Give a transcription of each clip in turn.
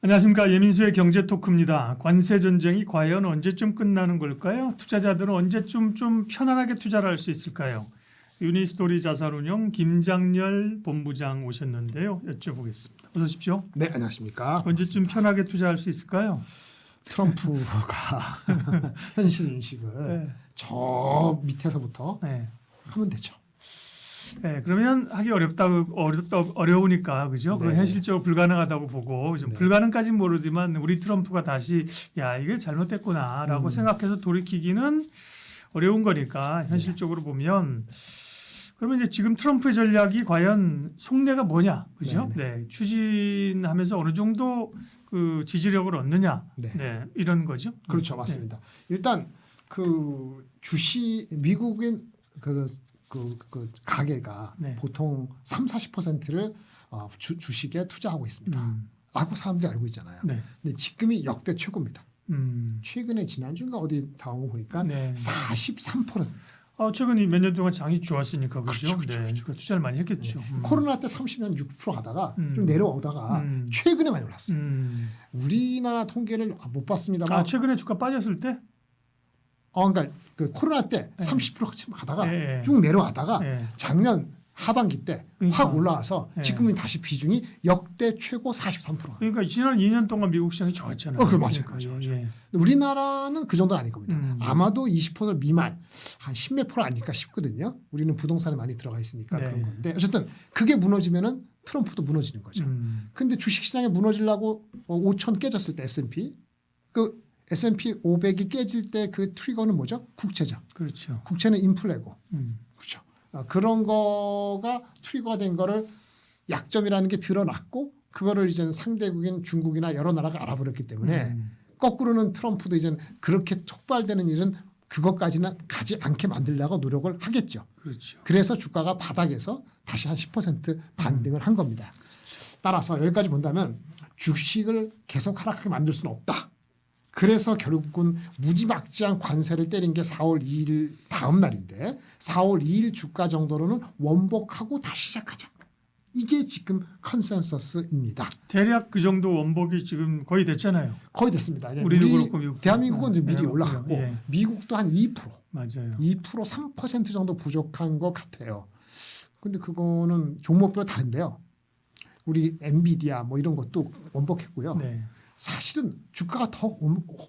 안녕하십니까. 예민수의 경제토크입니다. 관세 전쟁이 과연 언제쯤 끝나는 걸까요? 투자자들은 언제쯤 좀 편안하게 투자를 할 수 있을까요? 유니스토리 자산운용 김장렬 본부장 오셨는데요. 여쭤보겠습니다. 어서 오십시오. 네, 안녕하십니까. 언제쯤 반갑습니다. 편하게 투자할 수 있을까요? 트럼프가 현실 인식을 네. 저 밑에서부터 네. 하면 되죠. 네, 그러면 하기 어려우니까 그죠? 그 네. 현실적으로 불가능하다고 보고 좀 네. 불가능까지는 모르지만 우리 트럼프가 다시 야 이게 잘못됐구나라고 생각해서 돌이키기는 어려운 거니까 현실적으로 보면 그러면 이제 지금 트럼프의 전략이 과연 속내가 뭐냐, 그죠? 네, 네, 추진하면서 어느 정도 그 지지력을 얻느냐, 네. 네, 이런 거죠. 그렇죠, 맞습니다. 일단 그 주식 미국인 그 가계가 네. 보통 30-40%를 주식에 투자하고 있습니다. 라고 사람들이 알고 있잖아요. 네. 근데 지금이 역대 최고입니다. 음. 최근에 지난주인가 어디 나온 거 보니까 네. 43%. 최근 몇 년 동안 장이 좋았으니까 그렇죠. 그렇죠, 네, 그렇죠. 그러니까 투자를 많이 했겠죠. 코로나 때 30년 6% 하다가 좀 내려오다가 음. 최근에 많이 올랐어요. 우리나라 통계를 못 봤습니다만 최근에 주가 빠졌을 때? 그러니까 그 코로나 때 네. 30% 가다가 네. 쭉 내려왔다가 네. 작년 하반기 때 그러니까. 확 올라와서 네. 지금은 다시 비중이 역대 최고 43%. 그러니까 지난 2년 동안 미국 시장이 좋았잖아요. 그럼 맞아요. 그러니까, 맞아요. 예. 우리나라는 그 정도는 아닐 겁니다. 음. 아마도 20% 미만 한 10몇 프로 아닐까 싶거든요. 우리는 부동산에 많이 들어가 있으니까 네. 그런 건데 어쨌든 그게 무너지면은 트럼프도 무너지는 거죠. 근데 주식시장에 무너지려고 5천 깨졌을 때 S&P 그 S&P 500이 깨질 때 그 트리거는 뭐죠? 국채죠. 그렇죠. 국채는 인플레고 음. 그렇죠. 그런 거가 트리거가 된 거를 약점이라는 게 드러났고 그거를 이제는 상대국인 중국이나 여러 나라가 알아버렸기 때문에 거꾸로는 트럼프도 이제는 그렇게 촉발되는 일은 그것까지는 가지 않게 만들려고 노력을 하겠죠. 그렇죠. 그래서 주가가 바닥에서 다시 한 10% 반등을 한 겁니다. 따라서 여기까지 본다면 주식을 계속 하락하게 만들 수는 없다. 그래서 결국은 무지막지한 관세를 때린 게 4월 2일 다음 날인데 4월 2일 주가 정도로는 원복하고 다시 시작하자. 이게 지금 컨센서스입니다. 대략 그 정도 원복이 지금 거의 됐잖아요. 거의 됐습니다. 우리도 그렇고 미국도. 대한민국은 이제 미리 올라갔고 예. 미국도 한 2%, 맞아요. 2% 3% 정도 부족한 것 같아요. 근데 그거는 종목별로 다른데요. 우리 엔비디아 뭐 이런 것도 원복했고요. 네. 사실은 주가가 더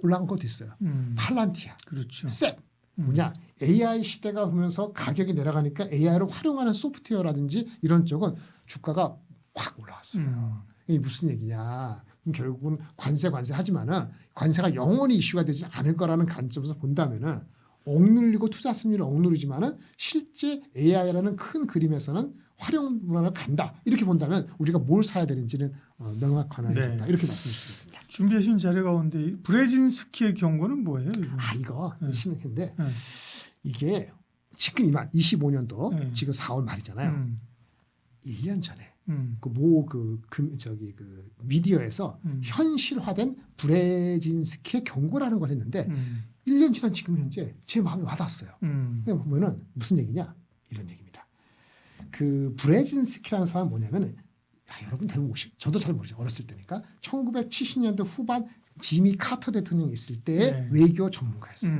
올라간 것도 있어요. 팔란티아, 그렇죠. 셋 뭐냐 AI 시대가 오면서 가격이 내려가니까 AI를 활용하는 소프트웨어라든지 이런 쪽은 주가가 확 올라왔어요. 이게 무슨 얘기냐? 그럼 결국은 관세 하지만은 관세가 영원히 이슈가 되지 않을 거라는 관점에서 본다면은 억눌리고 투자 심리를 억누르지만은 실제 AI라는 큰 그림에서는 활용 문화를 간다. 이렇게 본다면 우리가 뭘 사야 되는지는 명확한 하겠습니다. 이렇게 말씀해 주시겠습니다. 준비하신 자료 가운데 브레진스키의 경고는 뭐예요? 이거 신기한데 네. 이게 지금 이만 25년도 네. 지금 4월 말이잖아요. 1년 전에 그 미디어에서 현실화된 브레진스키의 경고라는 걸 했는데 1년 지난 지금 현재 제 마음에 와닿았어요. 그냥 보면은 무슨 얘기냐 이런 얘기입니다. 그 브레진스키라는 사람은 뭐냐면은 여러분 대부분 저도 잘 모르죠. 어렸을 때니까 1970년대 후반 지미 카터 대통령이 있을 때 외교 전문가였어요.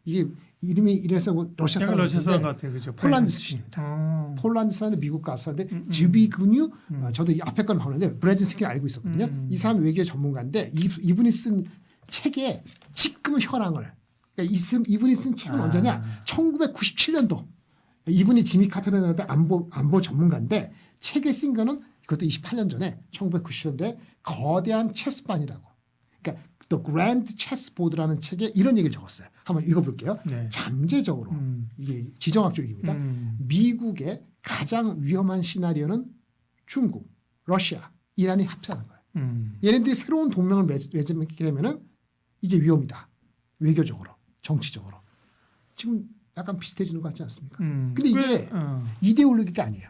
이게 이름이 이래서 러시아 사람 같아요, 그죠? 폴란드 출신입니다. 폴란드 사람인데 미국 가서 근데 즈비그뉴 저도 이 앞에 건 나오는데 브레진스키를 알고 있었거든요. 이 사람 외교 전문가인데 이분이 쓴 책에 지금 현황을 그러니까 이분이 쓴 책은 언제냐? 1997년도. 이분이 지미 카터 대통령 안보 전문가인데 책에 쓴 거는 그것도 28년 전에 1990년대 거대한 체스판이라고. 그러니까 The Grand Chessboard라는 책에 이런 얘기를 적었어요. 한번 읽어볼게요. 네. 잠재적으로 이게 지정학적 얘기입니다. 미국의 가장 위험한 시나리오는 중국, 러시아, 이란이 합사하는 거예요. 얘네들이 새로운 동맹을 맺게 되면은 이게 위험이다. 외교적으로, 정치적으로. 지금 약간 비슷해지는 것 같지 않습니까? 근데 이게 이데올로기가 아니에요.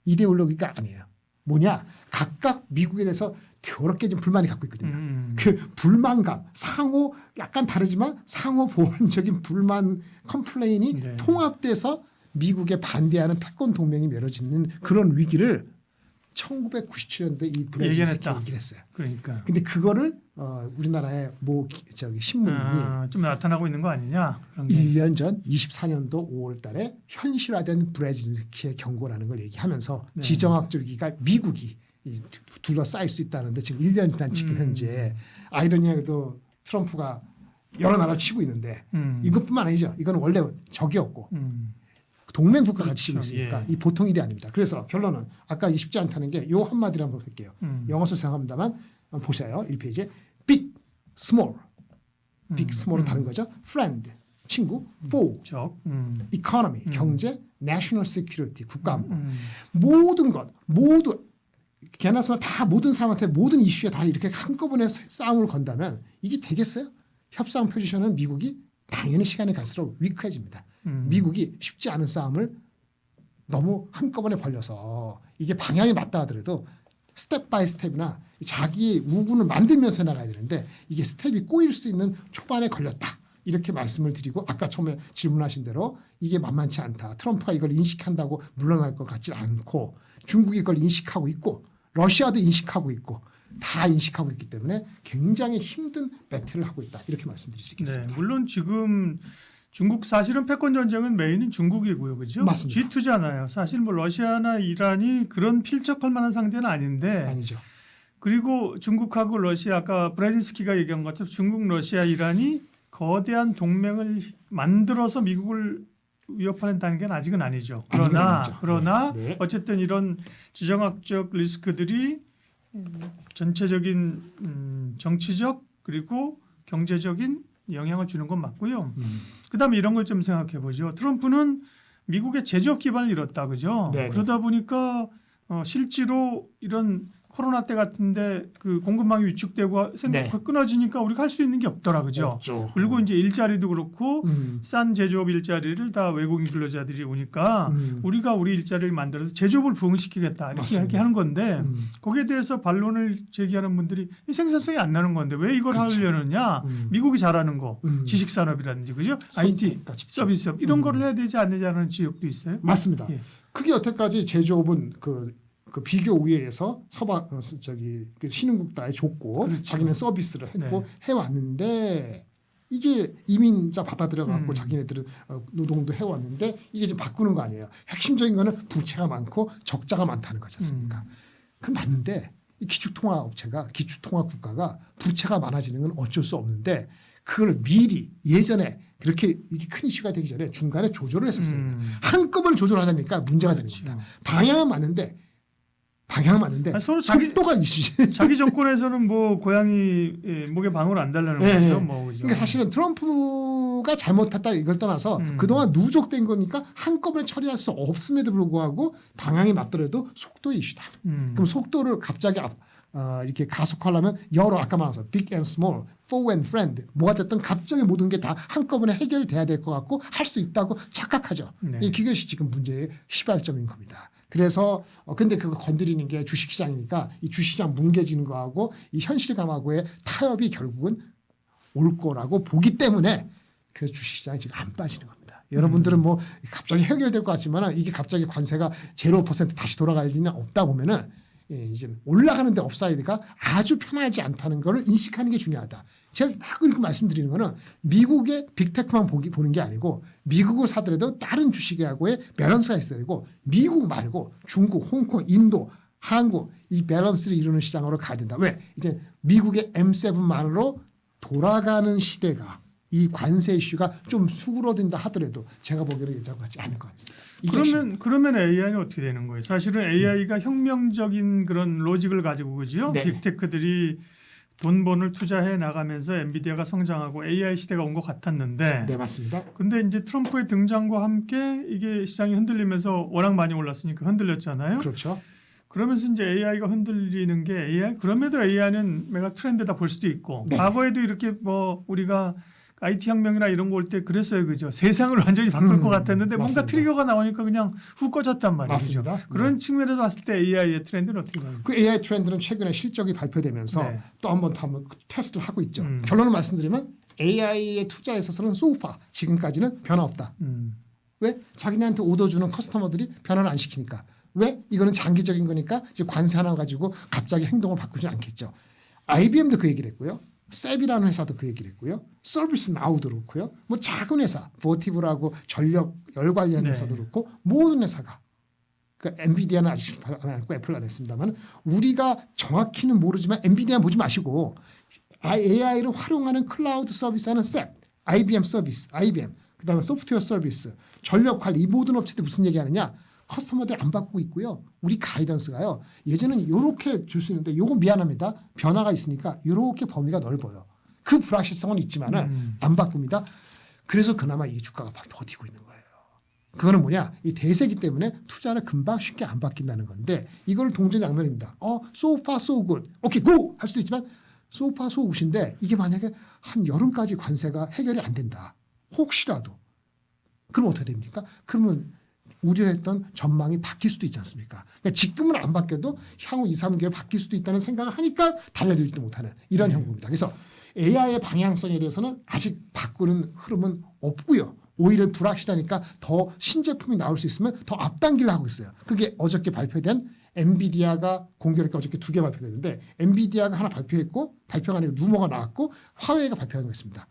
이데올로기가 아니에요. 뭐냐? 각각 미국에 대해서 더럽게 좀 불만이 갖고 있거든요. 그 불만감, 상호 약간 다르지만 상호 보완적인 불만 컴플레인이 통합돼서 미국에 반대하는 패권 동맹이 맺어지는 그런 위기를 1997년도에 이 브레진스키 얘기를 했어요. 그러니까. 근데 그거를 우리나라의 신문이 좀 나타나고 있는 거 아니냐? 그런 게. 1년 전 24년도 5월 달에 현실화된 브레진스키의 경고라는 걸 얘기하면서 네. 지정학적 위기가 미국이 둘러싸일 수 있다는데 지금 1년 지난 지금 현재 아이러니하게도 트럼프가 여러 나라 치고 있는데 이것뿐만 아니죠. 이건 원래 적이었고 동맹 국가가 치고 있으니까 이 보통 일이 아닙니다. 그래서 결론은 아까 쉽지 않다는 게 요 한마디로 한번 볼게요. 영어서 생각합니다만 보셔요. 1페이지에 big, small, big, small은 다른 거죠. friend, 친구, foe, economy, 경제, national security, 국가안보 모든 것 모두 개나 소나 다 모든 사람한테 모든 이슈에 다 이렇게 한꺼번에 싸움을 건다면 이게 되겠어요? 협상 포지션은 미국이 당연히 시간이 갈수록 위크해집니다. 미국이 쉽지 않은 싸움을 너무 한꺼번에 벌려서 이게 방향이 맞다 하더라도 스텝 바이 스텝이나 자기 우군을 만들면서 나가야 되는데 이게 스텝이 꼬일 수 있는 초반에 걸렸다. 이렇게 말씀을 드리고 아까 처음에 질문하신 대로 이게 만만치 않다. 트럼프가 이걸 인식한다고 물러날 것 같지 않고 중국이 이걸 인식하고 있고 러시아도 인식하고 있고 다 인식하고 있기 때문에 굉장히 힘든 배틀을 하고 있다. 이렇게 말씀드릴 수 있겠습니다. 네, 물론 지금 중국 사실은 패권 전쟁은 메인은 중국이고요. 그죠? 맞습니다. G2잖아요. 사실 뭐 러시아나 이란이 그런 필적할 만한 상대는 아닌데 아니죠. 그리고 중국하고 러시아 아까 브레진스키가 얘기한 것처럼 중국, 러시아, 이란이 거대한 동맹을 만들어서 미국을 위협하는 단계는 아직은 아니죠. 그러나 네. 어쨌든 이런 지정학적 리스크들이 전체적인 정치적 그리고 경제적인 영향을 주는 건 맞고요. 그다음에 이런 걸 좀 생각해 보죠. 트럼프는 미국의 제조업 기반을 잃었다, 그죠? 네. 그러다 보니까 실제로 이런 코로나 때 같은데 그 공급망이 위축되고 끊어지니까 우리가 할 수 있는 게 없더라, 그죠? 없죠. 그리고 이제 일자리도 그렇고 싼 제조업 일자리를 다 외국인 근로자들이 오니까 우리가 우리 일자리를 만들어서 제조업을 부흥시키겠다 이렇게 맞습니다. 얘기하는 건데 거기에 대해서 반론을 제기하는 분들이 생산성이 안 나는 건데 왜 이걸 그렇죠. 하려느냐? 미국이 잘하는 거 지식산업이라든지 그죠? IT 서비스업 이런 거를 해야 되지 않느냐는 지역도 있어요. 맞습니다. 예. 그게 여태까지 제조업은 그 비교 우회에서 그 신흥국가에 줬고 그렇죠. 자기는 서비스를 했고 해왔는데 이게 이민자 받아들여갖고 자기네들은 노동도 해왔는데 이게 지금 바꾸는 거 아니에요. 핵심적인 거는 부채가 많고 적자가 많다는 거지 않습니까? 그건 맞는데 이 기축통화업체가 기축통화국가가 부채가 많아지는 건 어쩔 수 없는데 그걸 미리 예전에 그렇게 이게 큰 이슈가 되기 전에 중간에 조절을 했었어요. 한꺼번에 조절하려니까 문제가 되는 겁니다. 방향은 맞는데 아니, 서로 속도가 이슈지. 자기 정권에서는 뭐 고양이 목에 방울 안 달라는 거죠. 뭐, 그죠? 그러니까 사실은 트럼프가 잘못했다 이걸 떠나서 그동안 누적된 거니까 한꺼번에 처리할 수 없음에도 불구하고 방향이 맞더라도 속도의 이슈다. 그럼 속도를 갑자기 이렇게 가속하려면 여러 아까 말해서 big and small, foe and friend 뭐가 됐든 갑자기 모든 게 다 한꺼번에 해결돼야 될 것 같고 할 수 있다고 착각하죠. 그것이 지금 문제의 시발점인 겁니다. 그래서 근데 그거 건드리는 게 주식시장이니까 이 주식시장 뭉개지는 거하고 이 현실감하고의 타협이 결국은 올 거라고 보기 때문에 그래서 주식시장이 지금 안 빠지는 겁니다. 여러분들은 뭐 갑자기 해결될 것 같지만 이게 갑자기 관세가 0% 다시 돌아갈 리는 없다 보면은 이제 올라가는데 업사이드가 아주 편하지 않다는 것을 인식하는 게 중요하다. 제가 막 이렇게 말씀드리는 거는 미국의 빅테크만 보는 게 아니고 미국을 사더라도 다른 주식하고의 밸런스가 있어야 되고 미국 말고 중국, 홍콩, 인도, 한국 이 밸런스를 이루는 시장으로 가야 된다. 왜? 이제 미국의 M7만으로 돌아가는 시대가 이 관세 이슈가 좀 수그러든다 하더라도 제가 보기에는 예전 같지 않을 것 같습니다. 그러면 AI는 어떻게 되는 거예요? 사실은 AI가 혁명적인 그런 로직을 가지고 그죠? 네. 빅테크들이 돈본을 투자해 나가면서 엔비디아가 성장하고 AI 시대가 온 것 같았는데 네, 맞습니다. 근데 이제 트럼프의 등장과 함께 이게 시장이 흔들리면서 워낙 많이 올랐으니까 흔들렸잖아요. 그렇죠. 그러면서 이제 AI가 흔들리는 게 AI 그럼에도 AI는 메가 트렌드다 볼 수도 있고 네. 과거에도 이렇게 뭐 우리가 IT 혁명이나 이런 거 올 때 그랬어요, 그죠? 세상을 완전히 바꿀 것 같았는데 뭔가 맞습니다. 트리거가 나오니까 그냥 훅 꺼졌단 말이죠. 맞습니다. 그런 측면에서 봤을 때 AI의 트렌드는 어떻게 봐요? 그 AI 트렌드는 최근에 실적이 발표되면서 네. 또 한 번 테스트를 하고 있죠. 결론을 말씀드리면 AI에 투자에 있어서는 소파 지금까지는 변화 없다. 왜? 자기네한테 오더 주는 커스터머들이 변화를 안 시키니까. 왜? 이거는 장기적인 거니까 이제 관세 하나 가지고 갑자기 행동을 바꾸지 않겠죠. IBM도 그 얘기를 했고요. 셉이라는 회사도 그 얘기를 했고요. 서비스 나우도 그렇고요. 뭐 작은 회사, 보티브라고 전력 열 관련 회사도 그렇고 모든 회사가 그러니까 엔비디아는 아직 안 했고 애플은 안 했습니다만 우리가 정확히는 모르지만 엔비디아 보지 마시고 AI를 활용하는 클라우드 서비스하는 셉, IBM 서비스, IBM 그다음에 소프트웨어 서비스, 전력 관리 이 모든 업체들 무슨 얘기하느냐? 커스터머들 안 바꾸고 있고요. 우리 가이던스가요. 예전에는 이렇게 줄 수 있는데 요건 미안합니다. 변화가 있으니까 이렇게 범위가 넓어요. 그 불확실성은 있지만은 안 바꿉니다. 그래서 그나마 이 주가가 버티고 있는 거예요. 그거는 뭐냐? 이 대세기 때문에 투자를 금방 쉽게 안 바뀐다는 건데 이걸 동전양면입니다. so far so good. 오케이 go 할 수도 있지만 so far so good인데 이게 만약에 한 여름까지 관세가 해결이 안 된다. 혹시라도 그럼 어떻게 됩니까? 그러면 우려했던 전망이 바뀔 수도 있지 않습니까? 그러니까 지금은 안 바뀌어도 향후 2, 3개월 바뀔 수도 있다는 생각을 하니까 달라들지도 못하는 이런 형국입니다. 그래서 AI의 방향성에 대해서는 아직 바꾸는 흐름은 없고요. 오히려 불확실하니까 더 신제품이 나올 수 있으면 더 앞당기를 하고 있어요. 그게 어저께 발표된 엔비디아가 공교롭게 어저께 2개 발표됐는데 엔비디아가 하나 발표했고 발표가 아니고 루머가 나왔고 화웨이가 발표한 거 있습니다.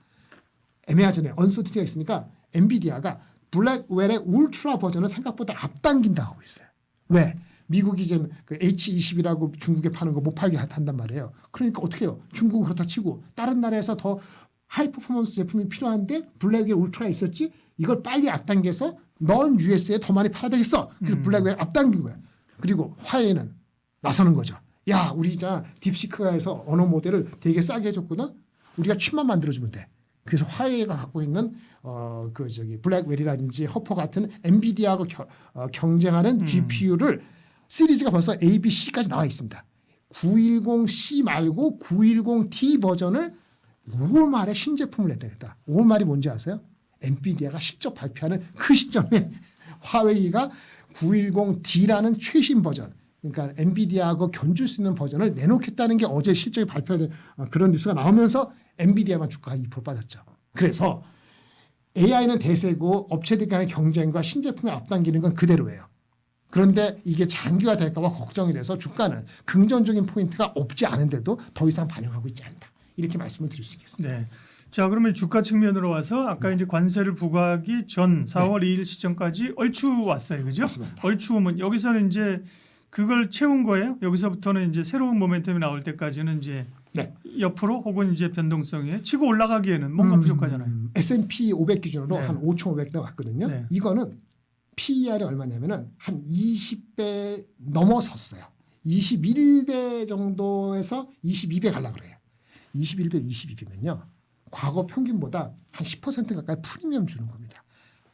애매하잖아요. 언서티티가 있으니까 엔비디아가 블랙웰의 울트라 버전을 생각보다 앞당긴다 하고 있어요. 왜? 미국이 지금 그 H20이라고 중국에 파는 거 못 팔게 한단 말이에요. 그러니까 어떻게 해요? 중국은 그렇다 치고 다른 나라에서 더 하이 퍼포먼스 제품이 필요한데 블랙웰 울트라 있었지? 이걸 빨리 앞당겨서 넌 US에 더 많이 팔아야 되겠어. 그래서 블랙웰 앞당긴 거야. 그리고 화웨이는 나서는 거죠. 야, 우리 딥시크가 해서 언어 모델을 되게 싸게 해줬거든. 우리가 칩만 만들어주면 돼. 그래서 화웨이가 갖고 있는 블랙웰이라든지 허퍼 같은 엔비디아하고 경쟁하는 GPU를 시리즈가 벌써 A, B, C까지 나와 있습니다. 910C 말고 910D 버전을 5월 말에 신제품을 냈다. 5월 말이 뭔지 아세요? 엔비디아가 실적 발표하는 그 시점에 화웨이가 910D라는 최신 버전, 그러니까 엔비디아하고 견줄 수 있는 버전을 내놓겠다는 게 어제 실적이 발표된 그런 뉴스가 나오면서 엔비디아만 주가가 2% 빠졌죠. 그래서 AI는 대세고 업체들 간의 경쟁과 신제품에 앞당기는 건 그대로예요. 그런데 이게 장기화 될까 봐 걱정이 돼서 주가는 긍정적인 포인트가 없지 않은데도 더 이상 반영하고 있지 않다. 이렇게 말씀을 드릴 수 있겠습니다. 네. 자, 그러면 주가 측면으로 와서 아까 이제 관세를 부과하기 전 4월 2일 시점까지 얼추 왔어요. 그죠? 맞습니다. 얼추 오면 여기서는 이제 그걸 채운 거예요. 여기서부터는 이제 새로운 모멘텀이 나올 때까지는 이제 네. 옆으로 혹은 이제 변동성에 치고 올라가기에는 뭔가 부족하잖아요. S&P 500 기준으로 네. 한 5,500대 왔거든요. 네. 이거는 PER이 얼마냐면은 한 20배 넘어섰어요. 21배 정도에서 22배 가려고 그래요. 21배, 22배면요. 과거 평균보다 한 10% 가까이 프리미엄 주는 겁니다.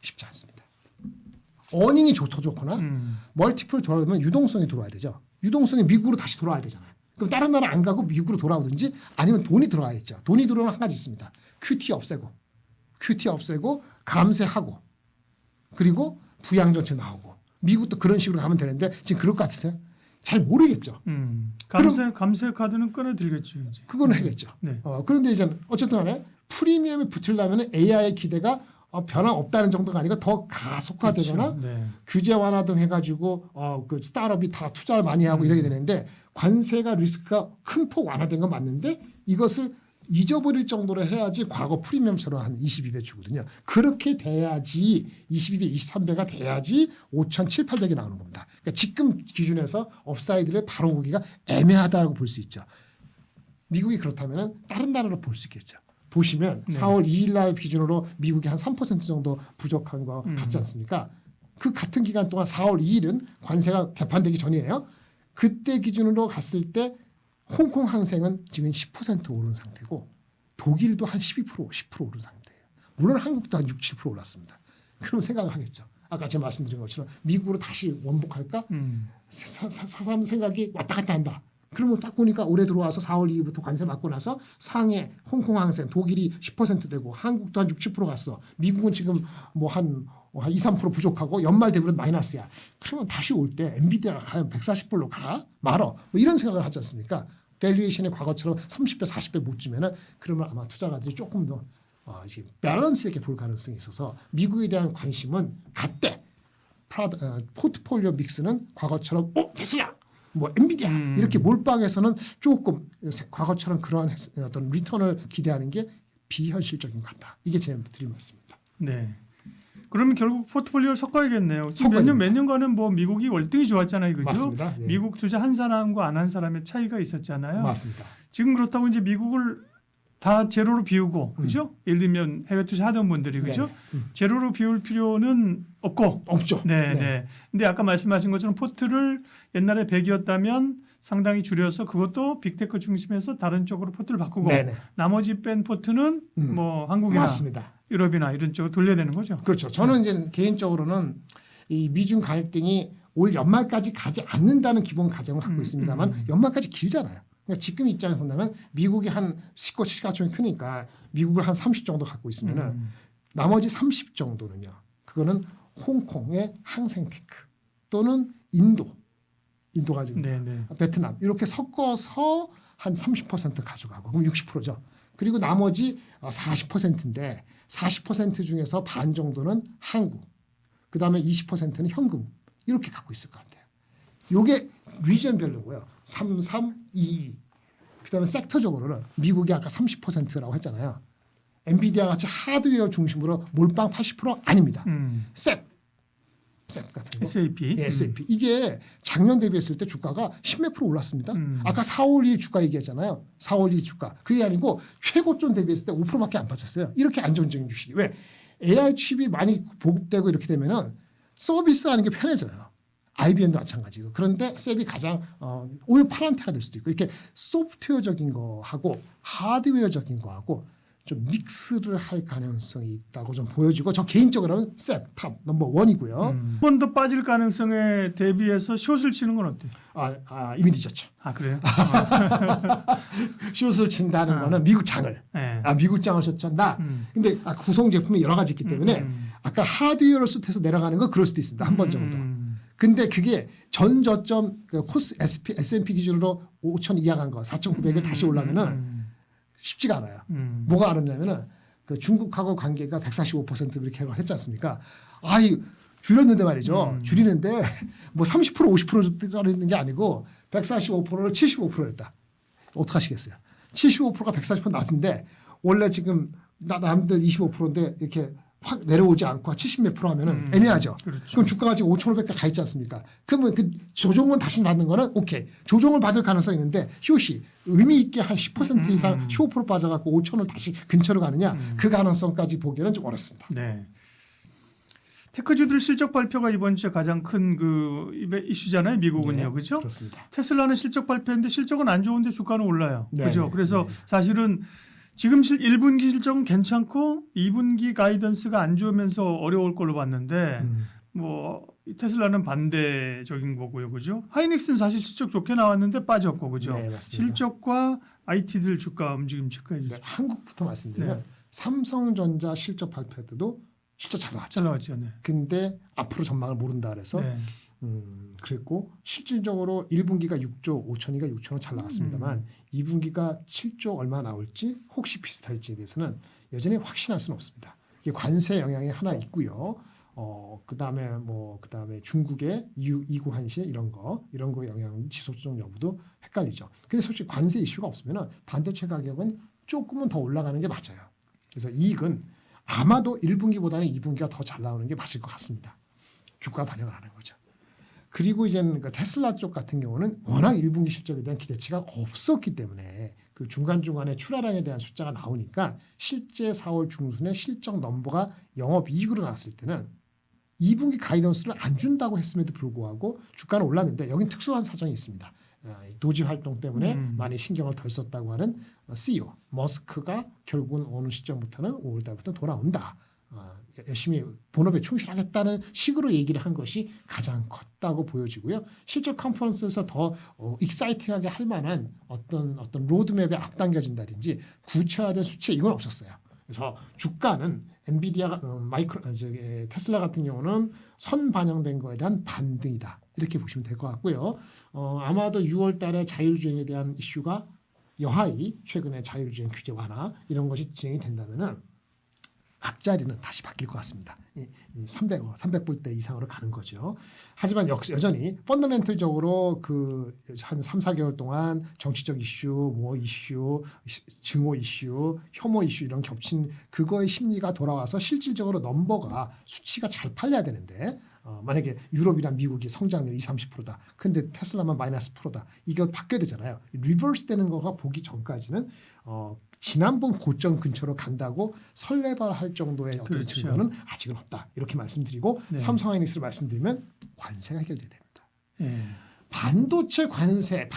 쉽지 않습니다. 어닝이 더 좋거나 멀티플 돌아오면 유동성이 들어와야 되죠. 유동성이 미국으로 다시 돌아와야 되잖아요. 그럼 다른 나라 안 가고 미국으로 돌아오든지 아니면 돈이 들어와야겠죠. 돈이 들어오면 한 가지 있습니다. QT 없애고 감세하고 그리고 부양정책 나오고 미국도 그런 식으로 가면 되는데 지금 그럴 것 같으세요? 잘 모르겠죠. 감세 카드는 꺼내들겠죠. 이제. 그건 하겠죠. 네. 그런데 이제 어쨌든 간에 프리미엄이 붙으려면 AI의 기대가 변화 없다는 정도가 아니고 더 가속화되거나 그렇죠. 네. 규제 완화 등 해가지고 그 스타트업이 다 투자를 많이 하고 이러게 되는데 관세가 리스크가 큰 폭 완화된 건 맞는데 이것을 잊어버릴 정도로 해야지 과거 프리미엄처럼 한 22배 주거든요. 그렇게 돼야지 22배, 23배가 돼야지 5,700이 나오는 겁니다. 그러니까 지금 기준에서 업사이드를 바로 보기가 애매하다고 볼 수 있죠. 미국이 그렇다면 다른 나라로 볼 수 있겠죠. 보시면 4월 2일 날 기준으로 미국이 한 3% 정도 부족한 거 같지 않습니까? 그 같은 기간 동안 4월 2일은 관세가 개판되기 전이에요. 그때 기준으로 갔을 때 홍콩 항생은 지금 10% 오른 상태고 독일도 한 12%, 10% 오른 상태예요. 물론 한국도 한 6, 7% 올랐습니다. 그럼 생각을 하겠죠. 아까 제가 말씀드린 것처럼 미국으로 다시 원복할까? 사람 생각이 왔다 갔다 한다. 그러면 딱 보니까 올해 들어와서 4월 2일부터 관세 맞고 나서 상해, 홍콩 항생, 독일이 10% 되고 한국도 한 6, 7% 갔어. 미국은 지금 뭐 한 2, 3% 부족하고 연말 되면 마이너스야. 그러면 다시 올 때 엔비디아가 과연 140불로 가? 말어. 뭐 이런 생각을 하지 않습니까? 밸류에이션이 과거처럼 30배, 40배 못 주면은 그러면 아마 투자가들이 조금 더 밸런스 있게 볼 가능성이 있어서 미국에 대한 관심은 갔대. 포트폴리오 믹스는 과거처럼 테슬라, 뭐 엔비디아 이렇게 몰빵해서는 조금 과거처럼 그러한 어떤 리턴을 기대하는 게 비현실적인 것 같다. 이게 제 드릴 말씀입니다. 네. 그러면 결국 포트폴리오를 섞어야겠네요. 섞어야 몇 년간은 뭐 미국이 월등히 좋았잖아요, 그죠? 맞습니다. 예. 미국 투자 한 사람과 안 한 사람의 차이가 있었잖아요. 맞습니다. 지금 그렇다고 이제 미국을 다 제로로 비우고, 그죠? 예를 들면 해외 투자 하던 분들이, 그죠? 제로로 비울 필요는 없죠. 네, 네. 근데 아까 말씀하신 것처럼 포트를 옛날에 100이었다면 상당히 줄여서 그것도 빅테크 중심에서 다른 쪽으로 포트를 바꾸고 네네. 나머지 뺀 포트는 뭐 한국이나 맞습니다. 유럽이나 이런 쪽으로 돌려야 되는 거죠. 그렇죠. 저는 이제 개인적으로는 이 미중 갈등이 올 연말까지 가지 않는다는 기본 가정을 갖고 있습니다만 연말까지 길잖아요. 그러니까 지금 입장에서 본다면 미국이 한 시가총이 크니까 미국을 한 30 정도 갖고 있으면은 나머지 30 정도는요. 그거는 홍콩의 항생테크 또는 인도가 지금 베트남 이렇게 섞어서 한 30% 가져가고 그럼 60%죠. 그리고 나머지 40%인데 40% 중에서 반 정도는 한국, 그 다음에 20%는 현금 이렇게 갖고 있을 것 같아요. 요게 리전별로고요. 3, 3, 2, 2. 그 다음에 섹터적으로는 미국이 아까 30%라고 했잖아요. 엔비디아 같이 하드웨어 중심으로 몰빵 80% 아닙니다. 셉 같은 거. SAP. 예, SAP. 이게 작년 대비했을 때 주가가 10몇 프로 올랐습니다. 아까 4월 2일 주가 얘기했잖아요. 4월 2일 주가. 그게 아니고 최고점 대비했을 때 5%밖에 안 빠졌어요. 이렇게 안정적인 주식이. 왜? AI 칩이 많이 보급되고 이렇게 되면은 서비스하는 게 편해져요. IBM도 마찬가지고. 그런데 셉이 가장 오히려 파란태가 될 수도 있고 이렇게 소프트웨어적인 거하고 하드웨어적인 거하고 좀 믹스를 할 가능성이 있다고 좀 보여지고 저 개인적으로는 셉 탑 넘버 1이고요. 한 번 더 빠질 가능성에 대비해서 숏을 치는 건 어때요? 이미 늦었죠. 아 그래요? 숏을 친다는 거는 미국 장을. 네. 미국 장을 숏친다. 근데 구성 제품이 여러 가지 있기 때문에 아까 하드웨어를 숏해서 내려가는 건 그럴 수도 있습니다. 한 번 정도. 근데 그게 전 저점 코스 S&P 기준으로 5,000 이하 간 거 4,900을 다시 올라면은 쉽지가 않아요. 뭐가 어렵냐면은 그 중국하고 관계가 145% 이렇게 했지 않습니까? 줄였는데 말이죠. 줄이는데 뭐 30% 50% 줄이는 게 아니고 145%를 75%였다. 어떡하시겠어요? 75%가 140% 낮은데 원래 지금 남들 25%인데 이렇게 확 내려오지 않고 70몇 프로 하면은 애매하죠. 그렇죠. 그럼 주가가 지금 5,500가 가 있지 않습니까? 그러면 그 조정은 다시 받는 거는 오케이. 조정을 받을 가능성이 있는데 숏이 의미 있게 한 10% 이상 15% 빠져갖고 5,000을 다시 근처로 가느냐 그 가능성까지 보기에는 좀 어렵습니다. 네. 테크주들 실적 발표가 이번 주에 가장 큰 그 이슈잖아요. 미국은요. 네, 그렇죠? 그렇습니다. 테슬라는 실적 발표인데 실적은 안 좋은데 주가는 올라요. 네, 그렇죠? 네, 그래서 네. 사실은 지금 1분기 실적은 괜찮고 2분기 가이던스가 안 좋으면서 어려울 걸로 봤는데 뭐 테슬라는 반대적인 거고요. 그죠? 하이닉스는 사실 실적 좋게 나왔는데 빠졌고 그죠? 네, 맞습니다. 실적과 IT들 주가 움직임 체크해 주죠. 네, 한국부터 말씀드리면 삼성전자 실적 발표 때도 실적 잘 나왔죠. 잘 나왔죠. 네. 근데 앞으로 전망을 모른다 그래서 네. 그랬고 실질적으로 1분기가 6조 5천이가 6천원 잘 나왔습니다만 2분기가 7조 얼마 나올지 혹시 비슷할지에 대해서는 여전히 확신할 수는 없습니다. 이게 관세 영향이 하나 있고요. 그다음에 중국의 이구 한시 이런 거 영향 지속적 여부도 헷갈리죠. 근데 솔직히 관세 이슈가 없으면 반도체 가격은 조금은 더 올라가는 게 맞아요. 그래서 이익은 아마도 1분기보다는 2분기가 더 잘 나오는 게 맞을 것 같습니다. 주가 반영을 하는 거죠. 그리고 이제 그 테슬라 쪽 같은 경우는 워낙 1분기 실적에 대한 기대치가 없었기 때문에 그 중간중간에 출하량에 대한 숫자가 나오니까 실제 4월 중순에 실적 넘버가 영업이익으로 나왔을 때는 2분기 가이던스를 안 준다고 했음에도 불구하고 주가는 올랐는데 여긴 특수한 사정이 있습니다. 도지 활동 때문에 많이 신경을 덜 썼다고 하는 CEO 머스크가 결국은 어느 시점부터는 5월달부터 돌아온다. 열심히 본업에 충실하겠다는 식으로 얘기를 한 것이 가장 컸다고 보여지고요. 실적 컨퍼런스에서 더 익사이팅하게 할 만한 어떤 로드맵에 앞당겨진다든지 구체화된 수치 이건 없었어요. 그래서 주가는 엔비디아, 테슬라 같은 경우는 선 반영된 거에 대한 반등이다. 이렇게 보시면 될 것 같고요. 아마도 6월 달에 자율주행에 대한 이슈가 여하이 최근에 자율주행 규제 완화 이런 것이 진행이 된다면은 앞자리는 다시 바뀔 것 같습니다. 300불대 이상으로 가는 거죠. 하지만 여전히 펀더멘털적으로 그 한 3, 4개월 동안 정치적 이슈, 뭐 이슈, 증오 이슈, 혐오 이슈 이런 겹친 그거의 심리가 돌아와서 실질적으로 넘버가 수치가 잘 팔려야 되는데 만약에 유럽이나 미국이 성장률이 20-30%다. 근데 테슬라만 마이너스 %다. 이거 바뀌어야 되잖아요. 리버스 되는 거가 보기 전까지는 지난번 고점 근처로 간다고 설레발할 정도의 어떤 그렇죠. 증거는 아직은 없다. 이렇게 말씀드리고 네. 삼성하이닉스를 말씀드리면 관세가 해결돼야 됩니다. 예. 반도체 관세,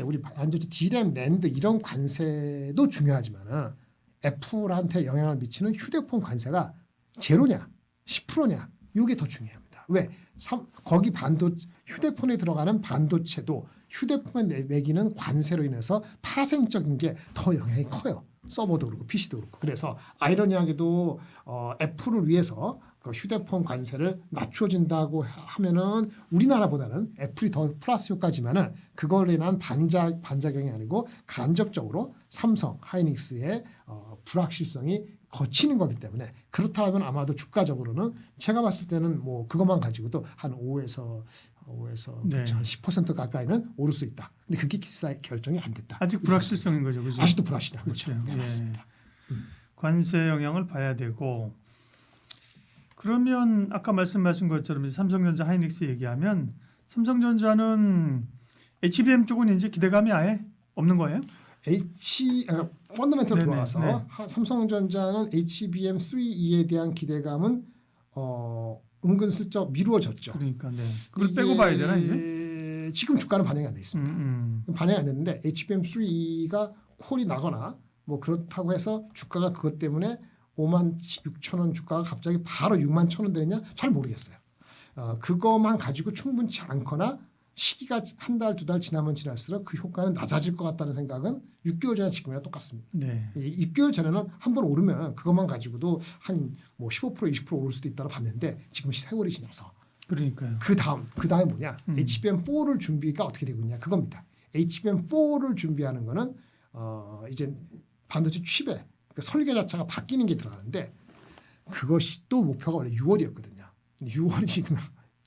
우리 반도체 D램, 낸드 이런 관세도 중요하지만 애플한테 영향을 미치는 휴대폰 관세가 제로냐, 10%냐 이게 더 중요합니다. 왜? 거기 휴대폰에 들어가는 반도체도 휴대폰에 매기는 관세로 인해서 파생적인 게 더 영향이 커요. 서버도 그렇고 PC도 그렇고. 그래서 아이러니하게도 애플을 위해서 그 휴대폰 관세를 낮춰진다고 하면은 우리나라보다는 애플이 더 플러스 효과지만은 그걸로 인한 반작용이 아니고 간접적으로 삼성, 하이닉스의 불확실성이 거치는 거기 때문에 그렇다면 아마도 주가적으로는 제가 봤을 때는 뭐 그것만 가지고도 한 5에서 네. 한 10% 가까이는 오를 수 있다. 근데 그게 결정이 안 됐다. 아직 불확실성인 거죠, 그죠? 아직도 불확실한 거죠. 그렇죠. 네, 예. 맞습니다. 관세 영향을 봐야 되고 그러면 아까 말씀하신 것처럼 이제 삼성전자, 하이닉스 얘기하면 삼성전자는 HBM 쪽은 이제 기대감이 아예 없는 거예요? 펀더멘털 네네, 들어와서 네. 삼성전자는 HBM3E에 대한 기대감은 은근슬쩍 미루어졌죠. 그러니까 네. 그걸 빼고 봐야 되나 이제? 지금 주가는 반영이 안 돼 있습니다. 반영이 안 됐는데 HBM3E가 콜이 나거나 뭐 그렇다고 해서 주가가 그것 때문에 56,000원 주가가 갑자기 바로 61,000원 되느냐 잘 모르겠어요. 그것만 가지고 충분치 않거나 시기가 한 달, 2달 지나면 지날수록 그 효과는 낮아질 것 같다는 생각은 6개월 전에 지금이랑 똑같습니다. 네. 6개월 전에는 한 번 오르면 그것만 가지고도 한 뭐 15% 20% 오를 수도 있다고 봤는데 지금 세월이 지나서 그러니까요. 그 다음에 뭐냐? HBM4를 준비가 어떻게 되고 있냐? 그겁니다. HBM4를 준비하는 거는 이제 반도체 칩에 그러니까 설계 자체가 바뀌는 게 들어가는데 그것이 또 목표가 원래 6월이었거든요. 6월이 지금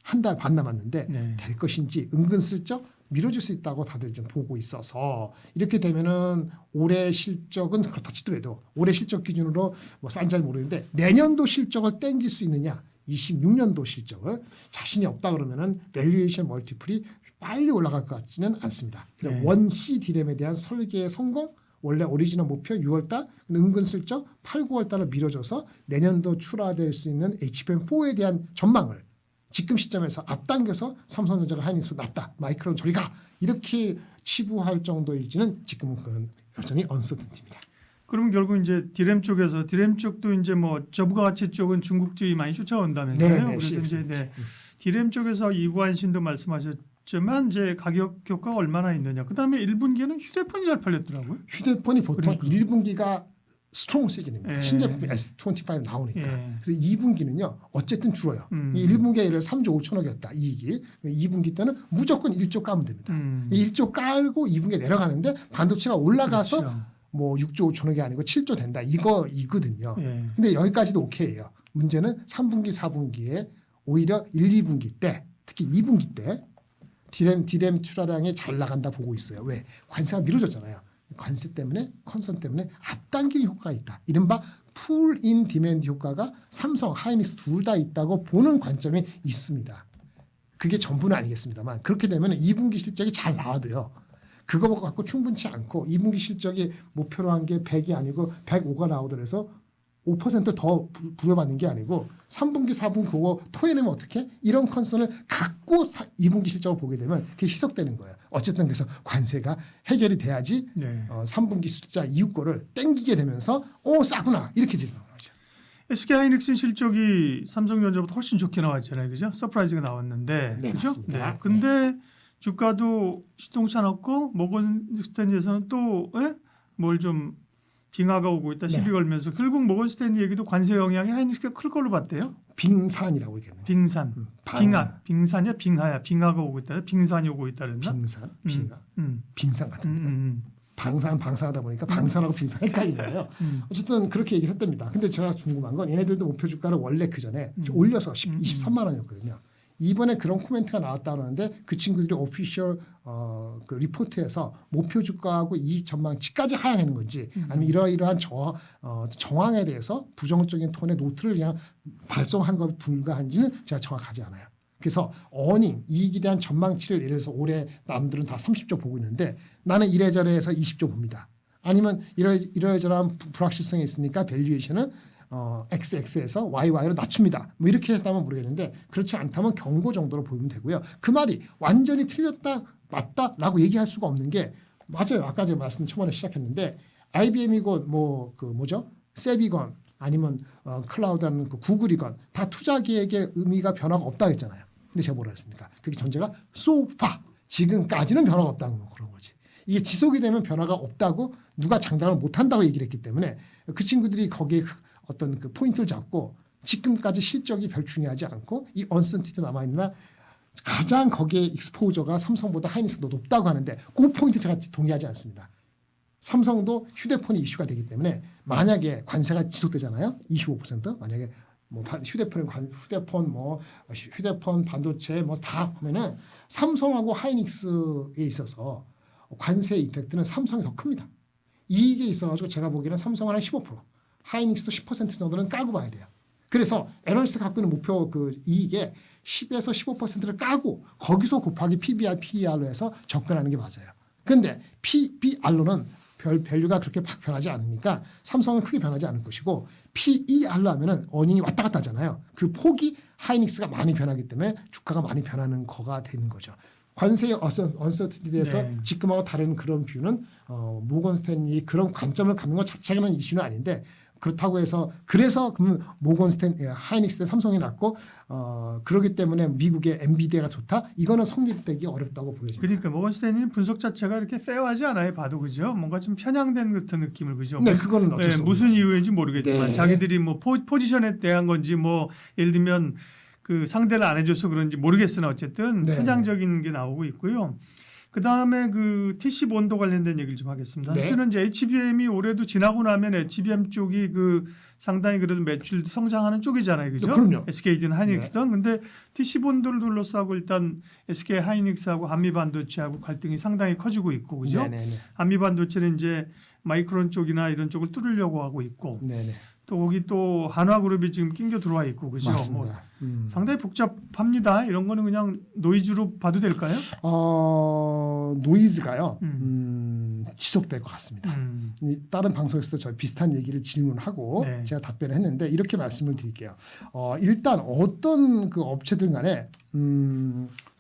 한 달 반 남았는데 네. 될 것인지 은근슬쩍 미뤄질 수 있다고 다들 좀 보고 있어서 이렇게 되면은 올해 실적은 그렇다 치더라도 올해 실적 기준으로 뭐 싼 잘 모르는데 내년도 실적을 땡길 수 있느냐 26년도 실적을 자신이 없다 그러면은 밸류에이션 멀티플이 빨리 올라갈 것 같지는 않습니다. 네. 원C D램에 대한 설계의 성공 원래 오리지널 목표 6월달 은근슬쩍 8, 9월달로 미뤄져서 내년도 출하될 수 있는 HBM4에 대한 전망을 지금 시점에서 앞당겨서 삼성전자가 하이닉스보다 낫다. 마이크론 저리 가. 이렇게 치부할 정도일지는 지금은 그건 여전히 언서든티입니다. 그럼 결국 이제 디램 쪽도 이제 뭐 저부가 가치 쪽은 중국주의 많이 쫓아온다면서요. 네, 그래서 이제 디램 쪽에서 이관신도 말씀하셨지만 이제 가격 효과가 얼마나 있느냐. 그다음에 1분기에는 휴대폰이 잘 팔렸더라고요. 휴대폰이 보통 그러니까. 1분기가 스트롱 시즌입니다. 예. 신제품 S25 나오니까. 예. 그래서 2분기는요. 어쨌든 줄어요. 이 1분기에 예를 3조 5천억이었다. 이익이. 2분기 때는 무조건 1조 까면 됩니다. 1조 깔고 2분기에 내려가는데 반도체가 올라가서 그렇죠. 뭐 6조 5천억이 아니고 7조 된다. 이거거든요. 예. 근데 여기까지도 오케이예요. 문제는 3분기, 4분기에 오히려 1, 2분기 때 특히 2분기 때 디램 출하량이 잘 나간다 보고 있어요. 왜? 관세가 미뤄졌잖아요. 관세 때문에 컨선 때문에 앞당기는 효과가 있다. 이른바 풀인 디맨드 효과가 삼성, 하이닉스 둘 다 있다고 보는 관점이 있습니다. 그게 전부는 아니겠습니다만 그렇게 되면 2분기 실적이 잘 나와도요. 그거 갖고 충분치 않고 2분기 실적이 목표로 한 게 100이 아니고 105가 나오더라도 5%더 부여받는 게 아니고 3분기, 4분기 그거 토해내면 어떻게? 이런 컨선을 갖고 2분기 실적을 보게 되면 그게 희석되는 거예요. 어쨌든 그래서 관세가 해결이 돼야지 네. 3분기 숫자 이후 거를 땡기게 되면서 싸구나 이렇게 되는 거죠. SK 하이닉스 실적이 삼성전자보다 훨씬 좋게 나왔잖아요. 그죠? 서프라이즈가 나왔는데. 네, 그죠? 맞습니다. 네. 근데 주가도 시동치 않았고 모건 스탠리에서는 또 뭘 좀 빙하가 오고 있다. 시비 네. 걸면서 결국 모건 스탠리 얘기도 관세 영향이 하이닉스가 클 걸로 봤대요. 빙산이라고 얘기했네요. 빙산. 빙하야. 빙하가 오고 있다. 빙산이 오고 있다 그랬나? 빙산, 빙하, 빙산 같은 거. 방산하다 보니까 방산하고 빙산 헷갈리는 거예요. 어쨌든 그렇게 얘기를 했답니다. 근데 제가 궁금한 건 얘네들도 목표 주가를 원래 그 전에 올려서 23만 원이었거든요. 이번에 그런 코멘트가 나왔다 그러는데 그 친구들이 오피셜 그 리포트에서 목표 주가하고 이익 전망치까지 하향하는 건지 아니면 이러이러한 정황에 대해서 부정적인 톤의 노트를 그냥 발송한 것 불가한지는 제가 정확하지 않아요. 그래서 어닝 이익에 대한 전망치를 예를 들어서 올해 남들은 다 30조 보고 있는데 나는 이래저래 해서 20조 봅니다. 아니면 이러저러한 불확실성이 있으니까 밸류에이션은 XX에서 YY로 낮춥니다. 뭐 이렇게 했다면 모르겠는데 그렇지 않다면 경고 정도로 보면 되고요. 그 말이 완전히 틀렸다 맞다라고 얘기할 수가 없는 게 맞아요. 아까 제가 말씀 초반에 시작했는데 IBM이고 뭐 그 뭐죠? 세비건 아니면 클라우드는 그 구글이건 다 투자 계획의 의미가 변화가 없다 했잖아요. 근데 제가 뭐라 했습니까? 그게 전제가 so far 지금까지는 변화가 없다는 그런 거지. 이게 지속이 되면 변화가 없다고 누가 장담을 못한다고 얘기를 했기 때문에 그 친구들이 거기에 어떤 그 포인트를 잡고 지금까지 실적이 별 중요하지 않고 이 언서티티 남아있나 가장 거기에 익스포저가 삼성보다 하이닉스가 높다고 하는데 그 포인트 제가 동의하지 않습니다. 삼성도 휴대폰이 이슈가 되기 때문에 만약에 관세가 지속되잖아요. 25% 만약에 뭐 휴대폰 반도체 뭐 다 하면은 삼성하고 하이닉스에 있어서 관세 이펙트는 삼성이 더 큽니다. 이익에 있어가지고 제가 보기에는 삼성은 한 15%, 하이닉스도 10% 정도는 까고 봐야 돼요. 그래서 애널리스트가 갖고 있는 목표 그 이익에 10에서 15%를 까고 거기서 곱하기 PBR, PER로 해서 접근하는 게 맞아요. 그런데 PBR로는 밸류가 그렇게 팍 변하지 않으니까 삼성은 크게 변하지 않을 것이고 PER로 하면은 어닝이 왔다 갔다 하잖아요. 그 폭이 하이닉스가 많이 변하기 때문에 주가가 많이 변하는 거가 되는 거죠. 관세의 언서티티에 대해서 네. 지금하고 다른 그런 뷰는 모건 스탠리 그런 관점을 갖는 것 자체는 이슈는 아닌데 그렇다고 해서 그래서 그러면 하이닉스 대 삼성이 낫고 그렇기 때문에 미국의 엔비디아가 좋다 이거는 성립되기 어렵다고 보여집니다. 그러니까 모건 스탠리 분석 자체가 이렇게 페어하지 않아요. 봐도 그죠? 뭔가 좀 편향된 듯한 느낌을 그죠? 네, 그거는 어쩔 수 없는 무슨 거죠. 이유인지 모르겠지만 네. 자기들이 뭐 포지션에 대한 건지 뭐 예를 들면 그 상대를 안 해줘서 그런지 모르겠으나 어쨌든 네. 편향적인 게 나오고 있고요. 그 다음에 그 TC 본도 관련된 얘기를 좀 하겠습니다. 네. 사실은 이제 HBM이 올해도 지나고 나면 HBM 쪽이 그 상당히 그래도 매출도 성장하는 쪽이잖아요, 그죠? 그럼요. SK든 하이닉스든. 근데 TC 본도를 둘러싸고 일단 SK 하이닉스하고 한미 반도체하고 갈등이 상당히 커지고 있고, 그죠? 네네네. 한미 반도체는 이제 마이크론 쪽이나 이런 쪽을 뚫으려고 하고 있고, 네네. 또 거기 또 한화그룹이 지금 낀겨 들어와 있고, 그죠? 뭐 맞습니다. 상당히 복잡합니다. 이런 거는 그냥 노이즈로 봐도 될까요? 노이즈가요. 지속될 것 같습니다. 음. 다른 방송에서도 저 비슷한 얘기를 질문하고 네. 제가 답변을 했는데 이렇게 말씀을 드릴게요. 일단 어떤 그 업체들 간에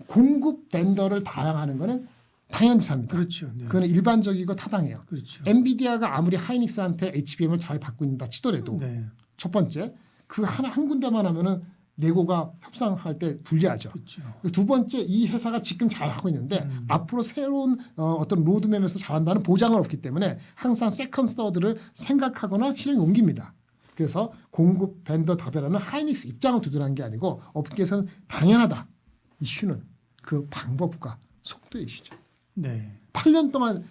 공급 벤더를 다양하는 거는 당연지사입니다. 그렇죠. 네. 그거는 일반적이고 타당해요. 그렇죠. 엔비디아가 아무리 하이닉스한테 HBM을 잘 받고 있다 치더라도 네. 첫 번째 그 한 군데만 하면은 내고가 협상할 때 불리하죠. 그렇죠. 두 번째 이 회사가 지금 잘 하고 있는데 앞으로 새로운 어떤 로드맵에서 잘한다는 보장은 없기 때문에 항상 세컨 서드를 생각하거나 실행에 옮깁니다. 그래서 공급 벤더 다변화는 하이닉스 입장을 두드러난 게 아니고 업계에서는 당연하다. 이슈는 그 방법과 속도의 이슈죠. 네. 8년 동안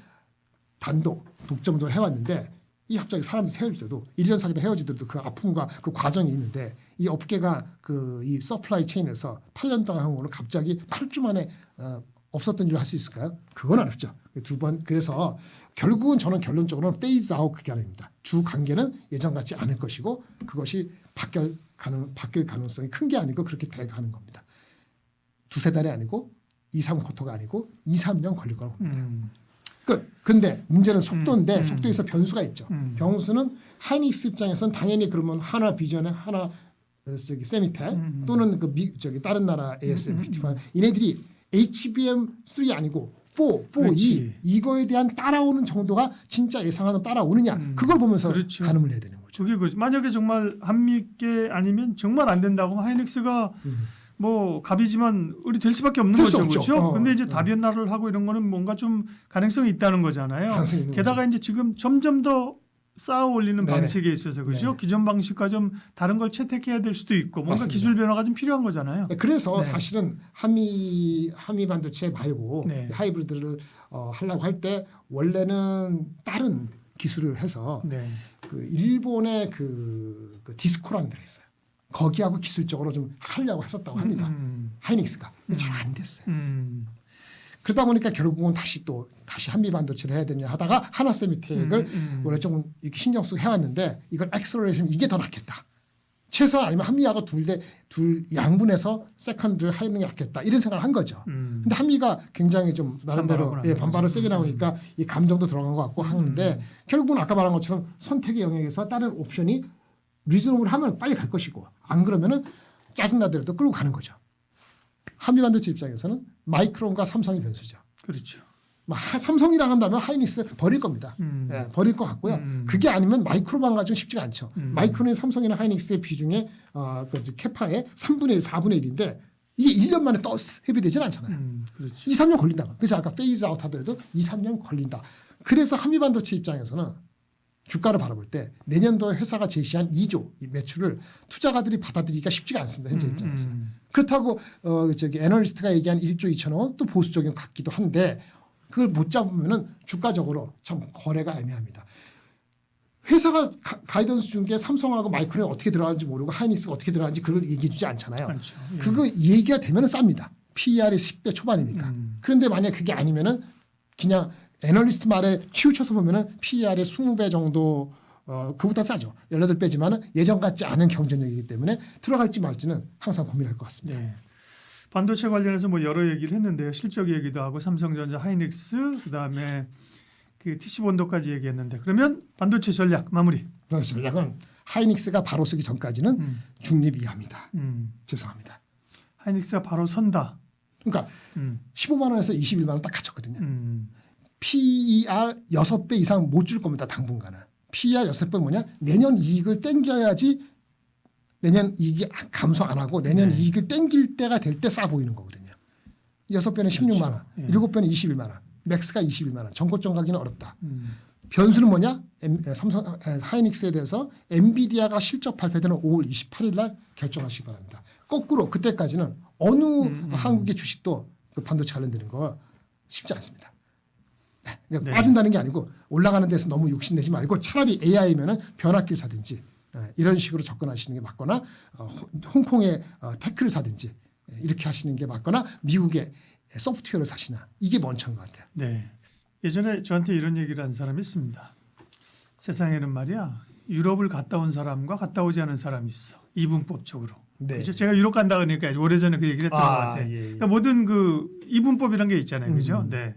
단독 독점적으로 해왔는데 이 갑자기 사람들 헤어지더라도 1년 사귀다 헤어지더라도 그 아픔과 그 과정이 있는데 이 업계가 그 이 서플라이 체인에서 8년 동안 한 거로 갑자기 8주 만에 없었던 일을 할 수 있을까요? 그건 어렵죠. 그래서 결국은 저는 결론적으로는 페이즈 아웃 관계입니다. 주 관계는 예전 같지 않을 것이고 그것이 바뀔 가능성이 큰 게 아니고 그렇게 돼가는 겁니다. 두세 달이 아니고 2, 3쿼터가 아니고 2, 3년 걸릴 거라고 봅니다. 근데 문제는 속도인데 속도에서 변수가 있죠. 변수는 하이닉스 입장에서는 당연히 그러면 하나 비전에 하나 세미텍 또는 다른 나라 ASMPT 얘네들이 HBM3 아니고 4E 이거에 대한 따라오는 정도가 진짜 예상하는 따라오느냐 그걸 보면서 그렇죠. 가늠을 해야 되는 거죠. 저게 그렇죠. 만약에 정말 한미께 아니면 정말 안 된다고 하면 하이닉스가 뭐 갑이지만 을이 될 수밖에 없는 거죠, 그렇죠? 근데 이제 다변화를 하고 이런 거는 뭔가 좀 가능성이 있다는 거잖아요. 가능성이 있는 게다가 이제 지금 점점 더 쌓아 올리는 네네. 방식에 있어서 그죠? 네네. 기존 방식과 좀 다른 걸 채택해야 될 수도 있고 뭔가 맞습니다. 기술 변화가 좀 필요한 거잖아요. 그래서 네. 사실은 한미 반도체 말고 네. 하이브리드를 하려고 할 때 원래는 다른 기술을 해서 네. 그 일본의 그 디스코라는 데가 있어요. 거기하고 기술적으로 좀 하려고 했었다고 합니다. 하이닉스가 잘 안 됐어요. 그러다 보니까 결국은 다시 한미 반도체를 해야 되냐 하다가 하나 세미텍을 원래 좀 이렇게 신경 쓰고 해왔는데 이걸 액셀러레이션 이게 더 낫겠다. 최소한 아니면 한미하고 둘 양분해서 세컨드를 하는 게 낫겠다 이런 생각을 한 거죠. 근데 한미가 굉장히 좀 나름대로 반발을 세게 나오니까 이 감정도 들어간 것 같고 하는데 결국은 아까 말한 것처럼 선택의 영역에서 다른 옵션이 리즈너블 하면 빨리 갈 것이고 안 그러면은 짜증나더라도 끌고 가는 거죠. 한미 반도체 입장에서는 마이크론과 삼성이 변수죠. 그렇죠. 삼성이랑 한다면 하이닉스 버릴 겁니다. 예, 버릴 것 같고요. 그게 아니면 마이크로만 가지고 쉽지가 않죠. 마이크론이 삼성이나 하이닉스의 비중의 캐파의 3분의 1, 4분의 1인데 이게 1년 만에 또 회비되지는 않잖아요. 그렇죠. 2, 3년 걸린다. 그래서 아까 페이즈 아웃 하더라도 2, 3년 걸린다. 그래서 한미 반도체 입장에서는 주가를 바라볼 때 내년도에 회사가 제시한 2조 이 매출을 투자가들이 받아들이기가 쉽지가 않습니다. 현재 입장에서. 그렇다고 애널리스트가 얘기한 1조 2천억 원 또 보수적인 것 같기도 한데 그걸 못 잡으면은 주가적으로 참 거래가 애매합니다. 회사가 가이던스 준 게 삼성하고 마이크론이 어떻게 들어가는지 모르고 하이닉스가 어떻게 들어가는지 그걸 얘기해 주지 않잖아요. 그렇죠. 예. 그거 얘기가 되면은 쌉니다. PER이 10배 초반이니까. 그런데 만약 그게 아니면은 그냥 애널리스트 말에 치우쳐서 보면은 PER의 20배 정도 그보다 싸죠. 18배지만은 예전 같지 않은 경쟁력이기 때문에 들어갈지 말지는 항상 고민할 것 같습니다. 네. 반도체 관련해서 뭐 여러 얘기를 했는데요. 실적 얘기도 하고 삼성전자, 하이닉스, 그다음에 그 TC본도까지 얘기했는데 그러면 반도체 전략 마무리. 전략은 하이닉스가 바로 서기 전까지는 중립 이하입니다. 죄송합니다. 하이닉스가 바로 선다. 그러니까 15만 원에서 21만 원 딱 갇혔거든요. PER 6배 이상 못 줄 겁니다. 당분간은. PER 6배 뭐냐? 내년 이익을 땡겨야지 내년 이익이 감소 안 하고 내년 이익을 땡길 때가 될 때 싸 보이는 거거든요. 6배는 16만 원, 7배는 21만 원, 맥스가 21만 원. 정고점 가기는 어렵다. 변수는 뭐냐? 삼성 하이닉스에 대해서 엔비디아가 실적 발표되는 5월 28일 날 결정하시기 바랍니다. 거꾸로 그때까지는 어느 한국의 주식도 그 반도체 관련되는 거 쉽지 않습니다. 네. 빠진다는 게 아니고 올라가는 데서 너무 욕심내지 말고 차라리 AI면은 변압기를 사든지 이런 식으로 접근하시는 게 맞거나 홍콩의 테크를 사든지 이렇게 하시는 게 맞거나 미국의 소프트웨어를 사시나 이게 먼저인 것 같아요. 네. 예전에 저한테 이런 얘기를 한 사람이 있습니다. 세상에는 말이야 유럽을 갔다 온 사람과 갔다 오지 않은 사람이 있어. 이분법적으로. 네. 그렇죠? 제가 유럽 간다 그러니까 오래전에 그 얘기를 했던 것 같아요. 예. 그러니까 모든 그 이분법이라는 게 있잖아요. 그죠? 네.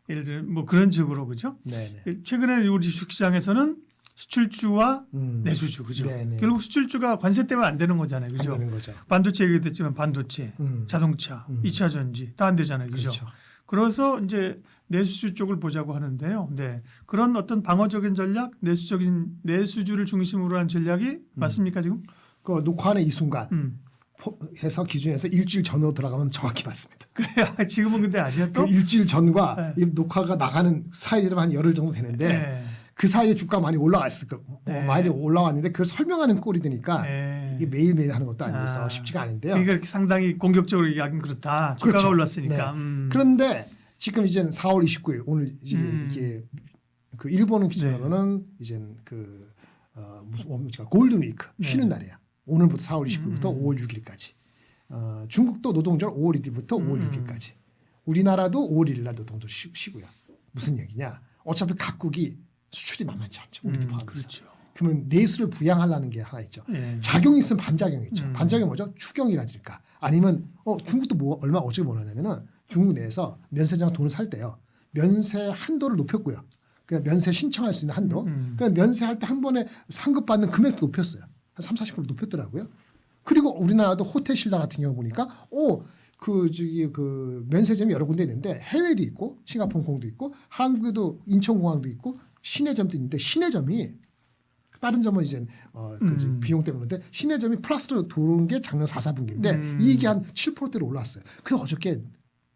예를 들어 뭐 그런 식으로 그죠? 네네. 최근에 우리 주식시장에서는 수출주와 내수주 그죠? 네네. 결국 수출주가 관세 때문에 안 되는 거잖아요. 그죠? 안 되는 거죠. 반도체 얘기됐지만 반도체, 자동차, 2차 전지 다 안 되잖아요. 그죠? 그렇죠. 그래서 이제 내수주 쪽을 보자고 하는데요. 네. 그런 어떤 방어적인 전략, 내수주를 중심으로 한 전략이 맞습니까 지금? 그 녹화하는 이 순간 해서 기준에서 일주일 전으로 들어가면 정확히 맞습니다. 그래 지금은 근데 아니야 또? 그 일주일 전과 이 녹화가 나가는 사이에는 한 열흘 정도 되는데 네. 그 사이에 주가 많이 올라왔을 거 많이 올라왔는데 그걸 설명하는 꼴이 되니까 이게 매일매일 하는 것도 아니어서 쉽지가 않은데요. 그러니까 이렇게 상당히 공격적으로 얘기하긴 그렇다. 주가가 그렇죠. 올랐으니까. 네. 그런데 지금 이제 4월 29일 오늘 이게 그 일본 기준으로는 이제 그 무슨 골든 위크 쉬는 날이에요. 오늘부터 4월 29일부터 5월 6일까지. 중국도 노동절 5월 1일부터 5월 6일까지. 우리나라도 5월 1일 날 노동절 쉬고요. 무슨 얘기냐? 어차피 각국이 수출이 만만치 않죠. 우리도 포함해서. 그렇죠. 그러면 내수를 부양하려는 게 하나 있죠. 작용이 있으면 반작용이 있죠. 반작용이 뭐죠? 추경이라든가 아니면 중국도 뭐 얼마 어떻게 원하냐면은 중국 내에서 면세자가 돈을 살 때요. 면세 한도를 높였고요. 그냥 면세 신청할 수 있는 한도. 그러니까 면세할 때 한 번에 상급받는 금액도 높였어요. 한 30, 40% 높였더라고요. 그리고 우리나라도 호텔 신라 같은 경우 보니까 그 면세점이 여러 군데 있는데 해외도 있고 싱가포르 공도 있고 한국에도 인천공항도 있고 시내점도 있는데 시내점이 다른 점은 이제 그 비용 때문인데 시내점이 플러스로 들어온 게 작년 4, 4분기인데 이익이 한 7%대로 올랐어요. 그래서 어저께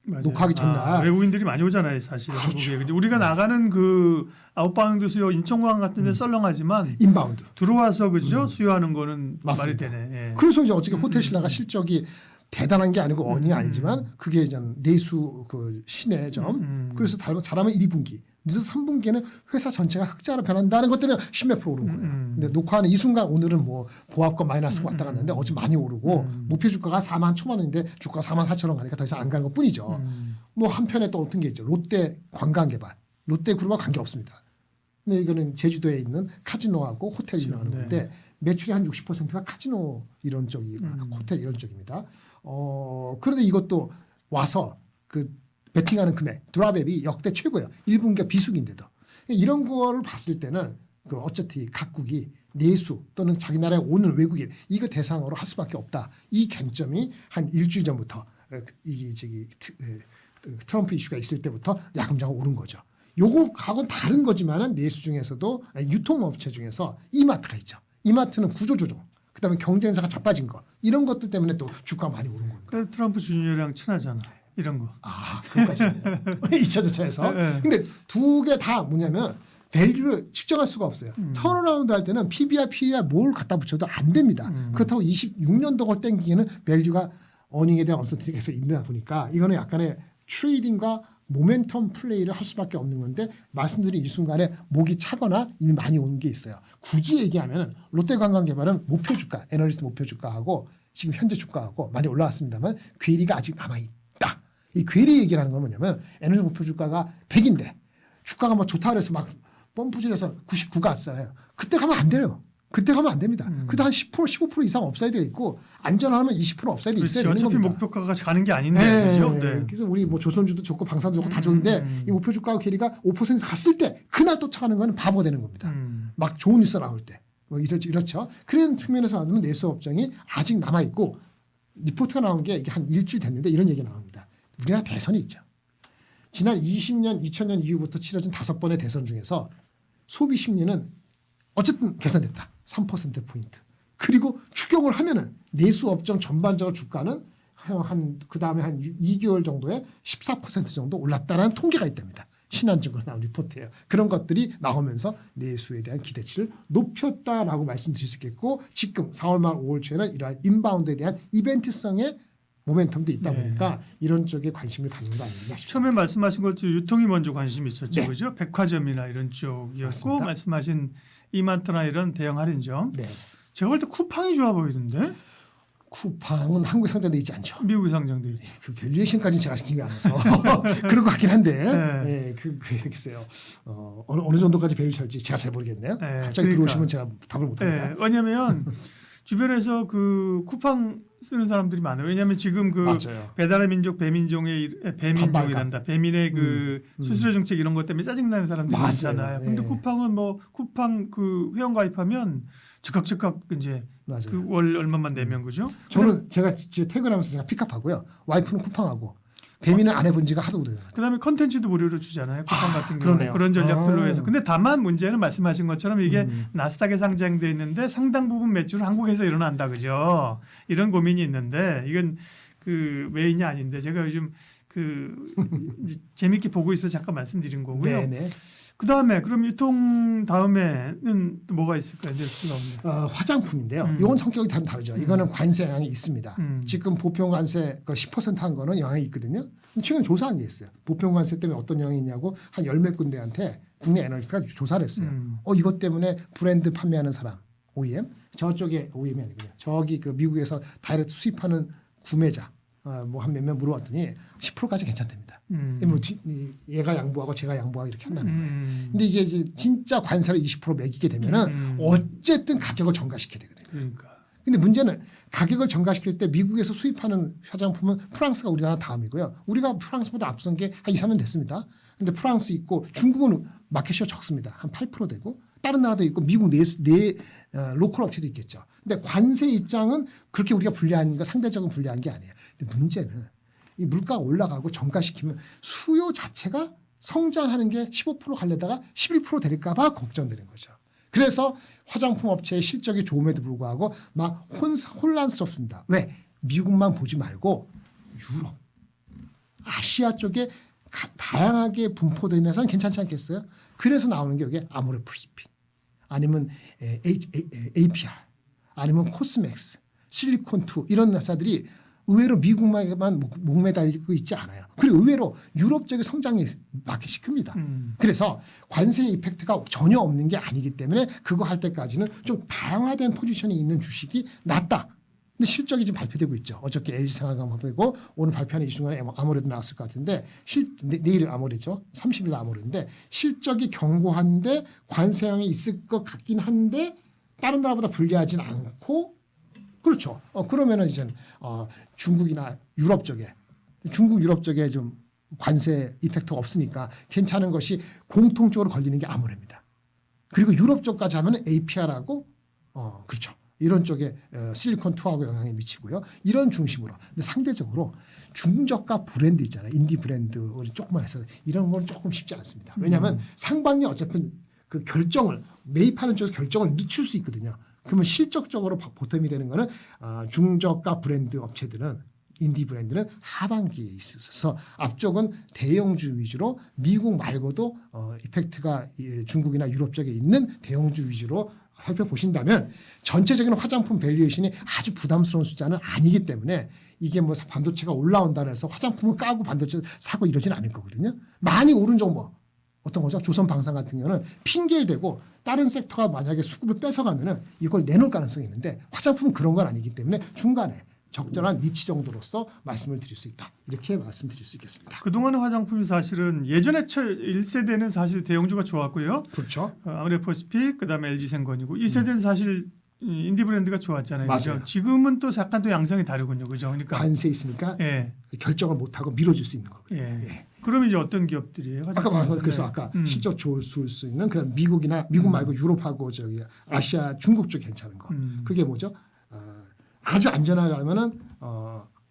맞아요. 녹화하기 전날. 외국인들이 많이 오잖아요, 사실. 그렇죠. 한국에. 근데 우리가 나가는 그 아웃바운드 수요 인천공항 같은 데 썰렁하지만 인바운드. 들어와서 그죠? 수요하는 거는 맞습니다. 말이 되네. 예. 그래서 이제 어떻게 호텔 신라가 실적이 대단한 게 아니고 언이 아니지만 그게 이제 내수 그 시내 점. 그래서 잘하면 1분기. 늦어서 3분기에는 회사 전체가 흑자로 변한다는 것 때문에 10몇 프로 오른 거예요. 근데 녹화하는 이 순간 오늘은 뭐 보합권 마이너스가 왔다 갔는데 어제 많이 오르고 목표 주가가 4만 1천만 원인데 주가가 4만 4천 원 가니까 더 이상 안 가는 것 뿐이죠. 뭐 한편에 또 어떤 게 있죠. 롯데 관광개발. 롯데그룹과 관계 없습니다. 근데 이거는 제주도에 있는 카지노하고 호텔 운영하는 네. 건데 매출의 한 60%가 카지노 이런 쪽이 호텔 이런 쪽입니다. 그런데 이것도 와서 그 베팅하는 금액 드랍앱이 역대 최고예요. 1분기가 비수기인데도 이런 거를 봤을 때는 그 어쨌든 각국이 내수 또는 자기 나라에 오는 외국인 이거 대상으로 할 수밖에 없다. 이 관점이 한 일주일 전부터 이게 트럼프 이슈가 있을 때부터 야금야금 오른 거죠. 요거하고는 다른 거지만은 내수 중에서도 유통업체 중에서 이마트가 있죠. 이마트는 구조조정, 그다음에 경쟁사가 자빠진 거 이런 것들 때문에 또 주가가 많이 오른 겁니다. 그 트럼프 주니어랑 친하잖아. 이런 거. 그것까지 2차 저차에서. 근데 두 개 다 뭐냐면 밸류를 측정할 수가 없어요. 턴어라운드 할 때는 PBR, PER 뭘 갖다 붙여도 안 됩니다. 그렇다고 26년도 걸 땡기기에는 밸류가 어닝에 대한 언서티가 계속 있다 보니까 이거는 약간의 트레이딩과 모멘텀 플레이를 할 수밖에 없는 건데 말씀드린 이 순간에 목이 차거나 이미 많이 온 게 있어요. 굳이 얘기하면 롯데관광개발은 목표 주가, 애널리스트 목표 주가하고 지금 현재 주가하고 많이 올라왔습니다만 괴리가 아직 남아있다. 이 괴리 얘기라는 건 뭐냐면 에너지 목표 주가가 100인데 주가가 뭐 좋다 그래서 막 펌프질해서 99가 왔잖아요. 그때 가면 안 돼요. 그때 가면 안 됩니다. 그때 한 10% 15% 이상 업사이드가 있고 안전하면 20% 업사이드 있어야 되는 어차피 겁니다. 목표가가 가는 게 아닌데. 네. 그죠? 네. 그래서 우리 뭐 조선주도 좋고 방산도 좋고 다 좋은데 이 목표 주가 괴리가 5% 갔을 때 그날 쫓아가는 건 바보 되는 겁니다. 막 좋은 뉴스 나올 때. 뭐 이렇죠. 그런 측면에서 말하면 내수 업종이 아직 남아 있고 리포트가 나온 게 이게 한 일주일 됐는데 이런 얘기 나옵니다. 우리나라 대선이 있죠. 지난 2000년 이후부터 치러진 5번의 대선 중에서 소비 심리는 어쨌든 개선됐다. 3%포인트. 그리고 추경을 하면은 내수 업종 전반적으로 주가는 그 다음에 한 2개월 정도에 14% 정도 올랐다는 통계가 있답니다. 신한증권 나온 리포트예요. 그런 것들이 나오면서 내수에 대한 기대치를 높였다라고 말씀드릴 수 있겠고 지금 4월 말 5월 초에는 이러한 인바운드에 대한 이벤트성의 모멘텀도 있다 보니까 이런 쪽에 관심을 갖는 거 아니냐 싶습니다. 처음에 말씀하신 것처럼 유통이 먼저 관심이 있었죠. 네. 그죠? 백화점이나 이런 쪽이었고 맞습니다. 말씀하신 이마트나 이런 대형 할인점. 네. 제가 볼 때 쿠팡이 좋아 보이던데. 쿠팡은 한국에 상장돼 있지 않죠. 미국에 상장돼 있죠. 그 밸류에이션까지는 제가 신경이 안 나서 그럴 것 같긴 한데 네. 글쎄요. 어느 정도까지 밸류 찰지 제가 잘 모르겠네요. 네, 갑자기 그러니까. 들어오시면 제가 답을 못합니다. 네, 왜냐하면 주변에서 그 쿠팡 쓰는 사람들이 많아요. 왜냐하면 지금 그 맞아요. 배달의 민족, 배민족이란다. 배민의 그 수수료 정책 이런 것 때문에 짜증나는 사람들이 맞아요. 많잖아요. 근데 네. 쿠팡은 뭐 쿠팡 그 회원 가입하면 즉각 이제 맞아요. 그 월 얼마만 내면 그죠? 저는 제가 집에 퇴근하면서 제가 픽업하고요. 와이프는 쿠팡하고 배민은 안 해본 지가 하도 오래돼요. 그다음에 컨텐츠도 무료로 주잖아요. 쿠팡 같은 경우 그러네요. 그런 전략들로 아. 해서. 근데 다만 문제는 말씀하신 것처럼 이게 나스닥에 상장돼 있는데 상당 부분 매출은 한국에서 일어난다 그죠? 이런 고민이 있는데 이건 그 메인이 아닌데 제가 요즘 그 이제 재밌게 보고 있어 서 잠깐 말씀드린 거고요. 네네. 그다음에 그럼 유통 다음에는 또 뭐가 있을까요? 뉴스가 없네. 화장품인데요. 이건 성격이 다르죠. 이거는 관세 영향이 있습니다. 지금 보편 관세 10%한 거는 영향이 있거든요. 최근에 조사한 게 있어요. 보편 관세 때문에 어떤 영향이 있냐고 한 열몇 군데한테 국내 애널리스트가 조사를 했어요. 이것 때문에 브랜드 판매하는 사람 OEM 저쪽에 OEM이 아니군요. 저기 그 미국에서 다이렉트 수입하는 구매자 뭐 한 몇몇 물어봤더니 10%까지 괜찮답니다. 뭐 얘가 양보하고 제가 양보하고 이렇게 한다는 거예요. 근데 이게 이제 진짜 관세를 20% 매기게 되면은 어쨌든 가격을 전가시켜야 되거든요. 그러니까. 근데 문제는 가격을 전가시킬 때 미국에서 수입하는 화장품은 프랑스가 우리나라 다음이고요. 우리가 프랑스보다 앞선 게 한 2, 3년 됐습니다. 근데 프랑스 있고 중국은 마켓시어 적습니다. 한 8% 되고 다른 나라도 있고 미국 로컬 업체도 있겠죠. 근데 관세 입장은 그렇게 우리가 불리한 거 상대적으로 불리한 게 아니에요. 근데 문제는 이 물가가 올라가고 전가시키면 수요 자체가 성장하는 게 15% 가려다가 11% 될까 봐 걱정되는 거죠. 그래서 화장품 업체의 실적이 좋음에도 불구하고 막 혼란스럽습니다. 왜? 미국만 보지 말고 유럽, 아시아 쪽에 다양하게 분포되어 있는 데서는 괜찮지 않겠어요? 그래서 나오는 게 여기 아모레프로스피 아니면 APR 아니면 코스맥스, 실리콘2 이런 회사들이 의외로 미국만 목매달리고 있지 않아요. 그리고 의외로 유럽 쪽의 성장이 마켓이 큽니다. 그래서 관세 이펙트가 전혀 없는 게 아니기 때문에 그거 할 때까지는 좀 다양화된 포지션이 있는 주식이 낫다. 근데 실적이 지금 발표되고 있죠. 어저께 LG생활감 발표되고 오늘 발표하는 이 순간에 아모레도 나왔을 것 같은데 내일 아모레죠. 30일 아모레인데 실적이 견고한데 관세형이 있을 것 같긴 한데 다른 나라보다 불리하진 않고 그렇죠. 그러면은 이제 중국이나 유럽 쪽에 중국 유럽 쪽에 좀 관세 이펙트가 없으니까 괜찮은 것이 공통적으로 걸리는 게 아모레입니다. 그리고 유럽 쪽까지 하면은 APR하고 그렇죠. 이런 쪽에 실리콘2하고 영향이 미치고요. 이런 중심으로. 근데 상대적으로 중저가 브랜드 있잖아요. 인디 브랜드 우리 조금만 해서 이런 건 조금 쉽지 않습니다. 왜냐하면 상반년 어차피 그 결정을 매입하는 쪽에서 결정을 늦출 수 있거든요. 그러면 실적적으로 보탬이 되는 거는 중저가 브랜드 업체들은 인디 브랜드는 하반기에 있어서 앞쪽은 대형주 위주로 미국 말고도 이펙트가 중국이나 유럽 쪽에 있는 대형주 위주로 살펴보신다면 전체적인 화장품 밸류에이션이 아주 부담스러운 숫자는 아니기 때문에 이게 뭐 반도체가 올라온다 해서 화장품을 까고 반도체 사고 이러지는 않을 거거든요. 많이 오른 정보 어떤 거죠? 조선방산 같은 경우는 핑계를 대고 다른 섹터가 만약에 수급을 뺏어가면은 이걸 내놓을 가능성이 있는데 화장품은 그런 건 아니기 때문에 중간에 적절한 니치 정도로서 말씀을 드릴 수 있다. 이렇게 말씀드릴 수 있겠습니다. 그동안의 화장품이 사실은 예전에 1세대는 사실 대형주가 좋았고요. 그렇죠. 아모레퍼시픽 그다음에 LG생건이고 2세대는 사실 인디 브랜드가 좋았잖아요. 맞아요. 그죠? 지금은 또 약간 또 양상이 다르군요. 그죠? 그러니까 관세 있으니까 예. 결정을 못하고 미뤄줄 수 있는 거거든요. 예. 예. 그러면 이제 어떤 기업들이에요? 아까 말한 거 그래서 네. 아까 실적 좋을 수 있는 그냥 미국이나 미국 말고 유럽하고 저기 아시아 중국 쪽 괜찮은 거. 그게 뭐죠? 아주 안전하려면은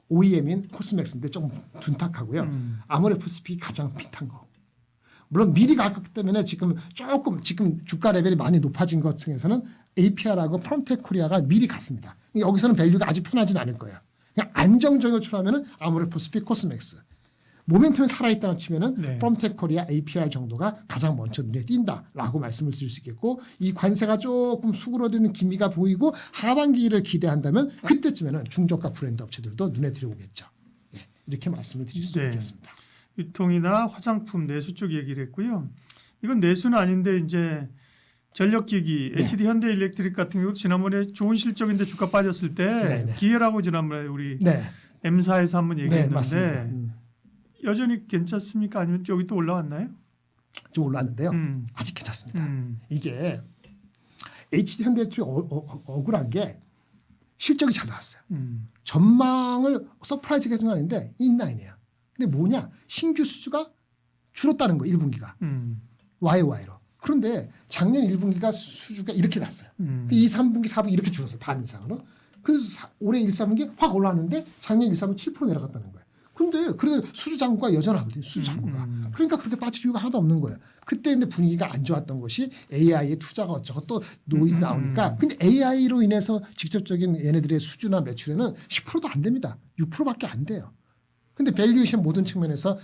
OEM인 코스맥스인데 조금 둔탁하고요. 아모레퍼시픽이 가장 핏한 거. 물론 미리 갔기 때문에 지금 주가 레벨이 많이 높아진 것 중에서는 APR하고 프롬텍코리아가 미리 갔습니다. 여기서는 밸류가 아주 편하진 않을 거예요. 그냥 안정적으로 추라면은 아모레퍼시픽, 코스맥스. 모멘텀이 살아있다는 치면은 네. 프롬텍코리아, APR 정도가 가장 먼저 눈에 띈다라고 말씀을 드릴 수 있겠고 이 관세가 조금 수그러드는 기미가 보이고 하반기를 기대한다면 그때쯤에는 중저가 브랜드 업체들도 눈에 들어오겠죠. 네, 이렇게 말씀을 드릴 수 네. 있겠습니다. 유통이나 화장품 내수 쪽 얘기를 했고요. 이건 내수는 아닌데 이제 전력기기 네. HD 현대일렉트릭 같은 경우 지난번에 좋은 실적인데 주가 빠졌을 때 네, 네. 기회라고 지난번에 우리 네, M사에서 한번 네 얘기했는데 맞습니다. 여전히 괜찮습니까? 아니면 여기 또 올라왔나요? 좀 올랐는데요. 아직 괜찮습니다. 이게 HD 현대일렉트릭 억울한 게 실적이 잘 나왔어요. 전망을 서프라이즈가 해준 거 아닌데 인라인이에요. 근데 뭐냐? 신규 수주가 줄었다는 거 1분기가. YY로. 그런데 작년 1분기가 수주가 이렇게 났어요. 2, 3분기, 4분기 이렇게 줄었어요. 반 이상으로. 그래서 올해 1, 4분기 확 올라왔는데 작년 1, 4분기 7% 내려갔다는 거예요. 근데 그래도 수주 잔고가 여전하거든요. 수주 잔고가. 그러니까 그렇게 빠질 이유가 하나도 없는 거예요. 그때 근데 분위기가 안 좋았던 것이 AI의 투자가 어쩌고 또 노이즈 나오니까. 근데 AI로 인해서 직접적인 얘네들의 수주나 매출에는 10%도 안 됩니다. 6%밖에 안 돼요. 근데 밸류에이션 모든 측면에서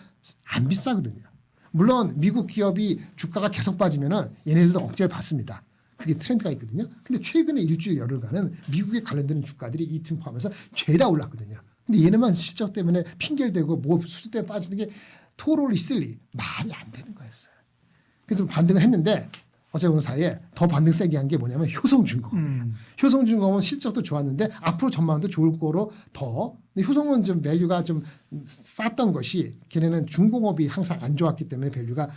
안 비싸거든요. 물론 미국 기업이 주가가 계속 빠지면은 얘네들도 억제를 받습니다. 그게 트렌드가 있거든요. 근데 최근에 일주일 열흘간은 미국에 관련되는 주가들이 이 팀 포함해서 죄다 올랐거든요. 근데 얘네만 실적 때문에 핑계를 대고 뭐 수주 때문에 빠지는 게 토롤 있을리 말이 안 되는 거였어요. 그래서 반등을 했는데 어제 오늘 사이에 더 반등 세게 한 게 뭐냐면 효성중공업이에요. 효성중공업은 실적도 좋았는데 앞으로 전망도 좋을 거로 더. 근데 효성은 좀 밸류가 좀 쌌던 것이 걔네는 중공업이 항상 안 좋았기 때문에 밸류가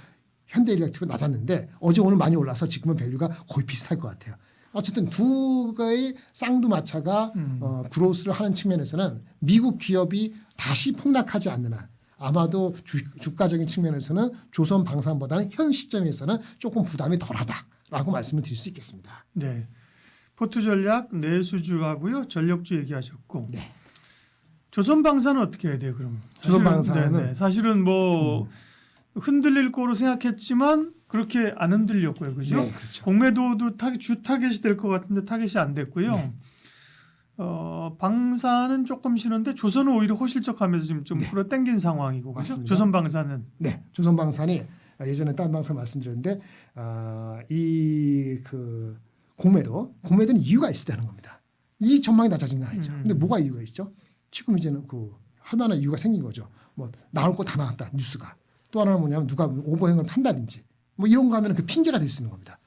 현대일렉트릭은 낮았는데 어제 오늘 많이 올라서 지금은 밸류가 거의 비슷할 것 같아요. 어쨌든 두 개의 쌍두마차가 그로스를 하는 측면에서는 미국 기업이 다시 폭락하지 않는 한 아마도 주가적인 측면에서는 조선방산보다는 현 시점에서는 조금 부담이 덜하다라고 말씀을 드릴 수 있겠습니다. 네. 포트 전략 내수주하고요. 전력주 얘기하셨고. 네. 조선방산은 어떻게 해야 돼요, 그럼? 조선방산은 사실은 뭐 흔들릴 거로 생각했지만 그렇게 안 흔들렸고요. 그죠? 네, 그렇죠. 공매도도 주 타겟이 될 것 같은데 타겟이 안 됐고요. 네. 방사는 조금 쉬는데 조선은 오히려 호실적하면서 지금 좀 네. 끌어당긴 상황이고 그렇죠? 맞습니다. 조선 방사는 네, 조선방산이 예전에 딴 방송 말씀드렸는데 이 그 공매도는 이유가 있을 때 하는 겁니다. 이 전망이 낮아진 건 아니죠. 근데 뭐가 이유가 있죠? 지금 이제는 그 할 만한 이유가 생긴 거죠. 뭐 나올 거 다 나왔다 뉴스가. 또 하나는 뭐냐면 누가 오버행을 판다든지 뭐 이런 거 하면 그 핑계가 될 수 있는 겁니다.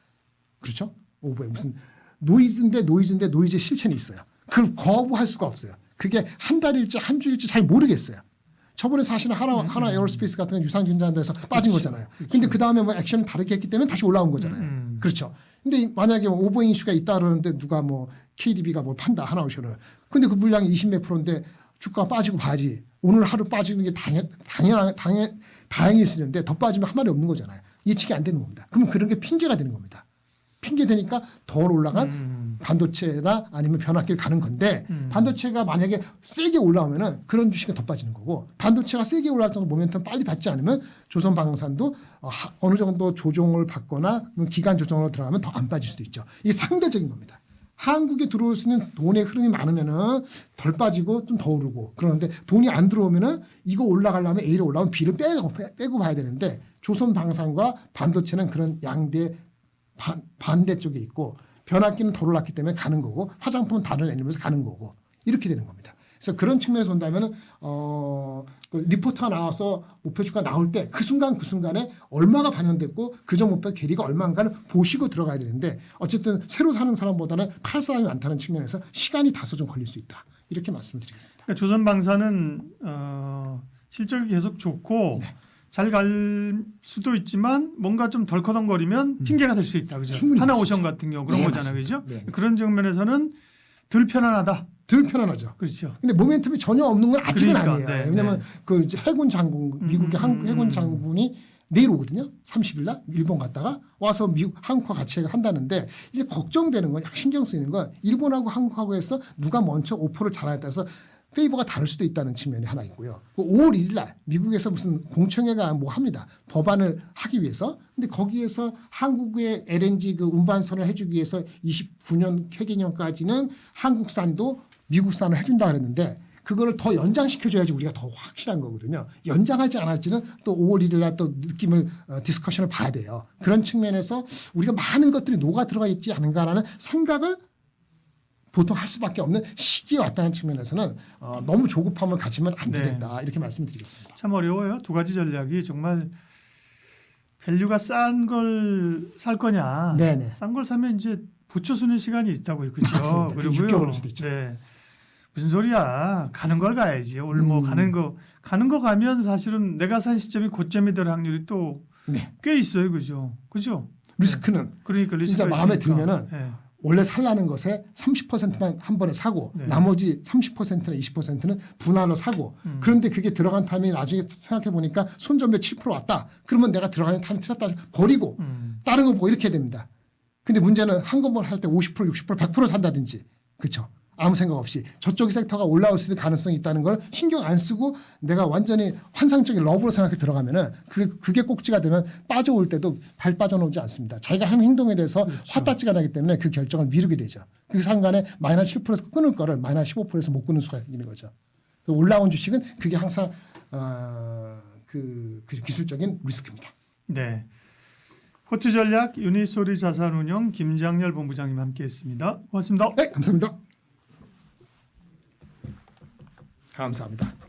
그렇죠? 오버행 무슨 노이즈인데 노이즈의 실체는 있어요. 그걸 거부할 수가 없어요. 그게 한 달일지 한 주일지 잘 모르겠어요. 저번에 사실은 하나 에어로스페이스 같은 건 유상증자한다해서 빠진 거잖아요. 근데 그 다음에 뭐 액션을 다르게 했기 때문에 다시 올라온 거잖아요. 그렇죠. 근데 만약에 오버행 이슈가 있다 그러는데 누가 뭐 KDB가 뭘 판다 하나오션을. 근데 그 물량이 20몇 프로인데 주가가 빠지고 봐야지. 오늘 하루 빠지는 게 다행일 수 있는데 더 빠지면 한 말이 없는 거잖아요. 예측이 안 되는 겁니다. 그러면 그런 게 핑계가 되는 겁니다. 핑계 되니까 더 올라간 반도체나 아니면 변압기를 가는 건데 반도체가 만약에 세게 올라오면은 그런 주식은 더 빠지는 거고 반도체가 세게 올라갈 정도 모멘텀 빨리 받지 않으면 조선방산도 어느 정도 조정을 받거나 기간 조정으로 들어가면 더 안 빠질 수도 있죠. 이게 상대적인 겁니다. 한국에 들어올 수 있는 돈의 흐름이 많으면은 덜 빠지고 좀 더 오르고 그러는데 돈이 안 들어오면은 이거 올라가려면 A를 올라오면 B를 빼고 봐야 되는데 조선방산과 반도체는 그런 양대 반대 쪽에 있고 변압기는 덜 올랐기 때문에 가는 거고 화장품은 다른 애니면서 가는 거고 이렇게 되는 겁니다. 그래서 그런 측면에서 본다면은 그 리포트가 나와서 목표주가 나올 때 그 순간에 얼마가 반영됐고 그전 목표 괴리가 얼마인가를 보시고 들어가야 되는데 어쨌든 새로 사는 사람보다는 팔 사람이 많다는 측면에서 시간이 다소 좀 걸릴 수 있다 이렇게 말씀드리겠습니다. 그러니까 조선방사는 실적이 계속 좋고 네. 잘 갈 수도 있지만 뭔가 좀 덜커덩거리면 핑계가 될 수 있다. 그죠? 충분히 하나오션 그럴 수 같은 경우 그런 네, 거잖아요. 맞습니다. 그죠? 네, 네. 그런 측면에서는 덜 편안하다. 덜 편안하죠. 그렇죠. 근데 모멘텀이 전혀 없는 건 아직은 그러니까, 아니에요. 네, 왜냐하면 네. 그 이제 해군 장군 미국의 한국 해군 장군이 내일 오거든요. 30일 날 일본 갔다가 와서 미국 한국과 같이 한다는데 이제 걱정되는 건 신경 쓰이는 건 일본하고 한국하고 해서 누가 먼저 오퍼를 잘하냐에 따라서 페이버가 다를 수도 있다는 측면이 하나 있고요. 5월 1일 날 미국에서 무슨 공청회가 뭐 합니다. 법안을 하기 위해서. 근데 거기에서 한국의 LNG 그 운반선을 해주기 위해서 29년 폐기년까지는 한국산도 미국산을 해준다 그랬는데 그거를 더 연장시켜줘야지 우리가 더 확실한 거거든요. 연장할지 안 할지는 또 5월 1일 날 또 느낌을 디스커션을 봐야 돼요. 그런 측면에서 우리가 많은 것들이 녹아 들어가 있지 않은가라는 생각을 보통 할 수밖에 없는 시기에 왔다는 측면에서는 너무 조급함을 가지면 안 네. 되겠다 이렇게 말씀드리겠습니다. 참 어려워요. 두 가지 전략이 정말 밸류가 싼 걸 살 거냐. 네네. 싼 걸 사면 이제 붙여쓰는 시간이 있다고요. 그렇죠. 맞습니다. 그게 6개월 일 수도 있죠. 네. 무슨 소리야. 가는 걸 가야지. 오늘 뭐 가는 거 가면 사실은 내가 산 시점이 고점이 될 확률이 또 꽤 네. 있어요. 그죠? 그죠? 리스크는 그러니까 진짜 리스크가 마음에 있으니까. 들면은 네. 원래 살라는 것에 30%만 한 번에 사고 네. 나머지 30%나 20%는 분할로 사고 그런데 그게 들어간 타임이 나중에 생각해 보니까 손전배 7% 왔다. 그러면 내가 들어가는 타임이 틀렸다 버리고 다른 거 보고 이렇게 해야 됩니다. 근데 문제는 한꺼번에 할 때 50%, 60%, 100% 산다든지 그렇죠. 아무 생각 없이 저쪽 섹터가 올라올 수 있는 가능성이 있다는 걸 신경 안 쓰고 내가 완전히 환상적인 러브로 생각해 들어가면은 그게 꼭지가 되면 빠져올 때도 발 빠져나오지 않습니다. 자기가 하는 행동에 대해서 그렇죠. 화딱지가 나기 때문에 그 결정을 미루게 되죠. 그 상간에 마이너스 7%에서 끊을 거를 마이너스 15%에서 못 끊을 수가 있는 거죠. 올라온 주식은 그게 항상 그 기술적인 리스크입니다. 네. 코트 전략 유니소리 자산운용 김장렬 본부장님 함께했습니다. 고맙습니다. 네, 감사합니다. 감사합니다.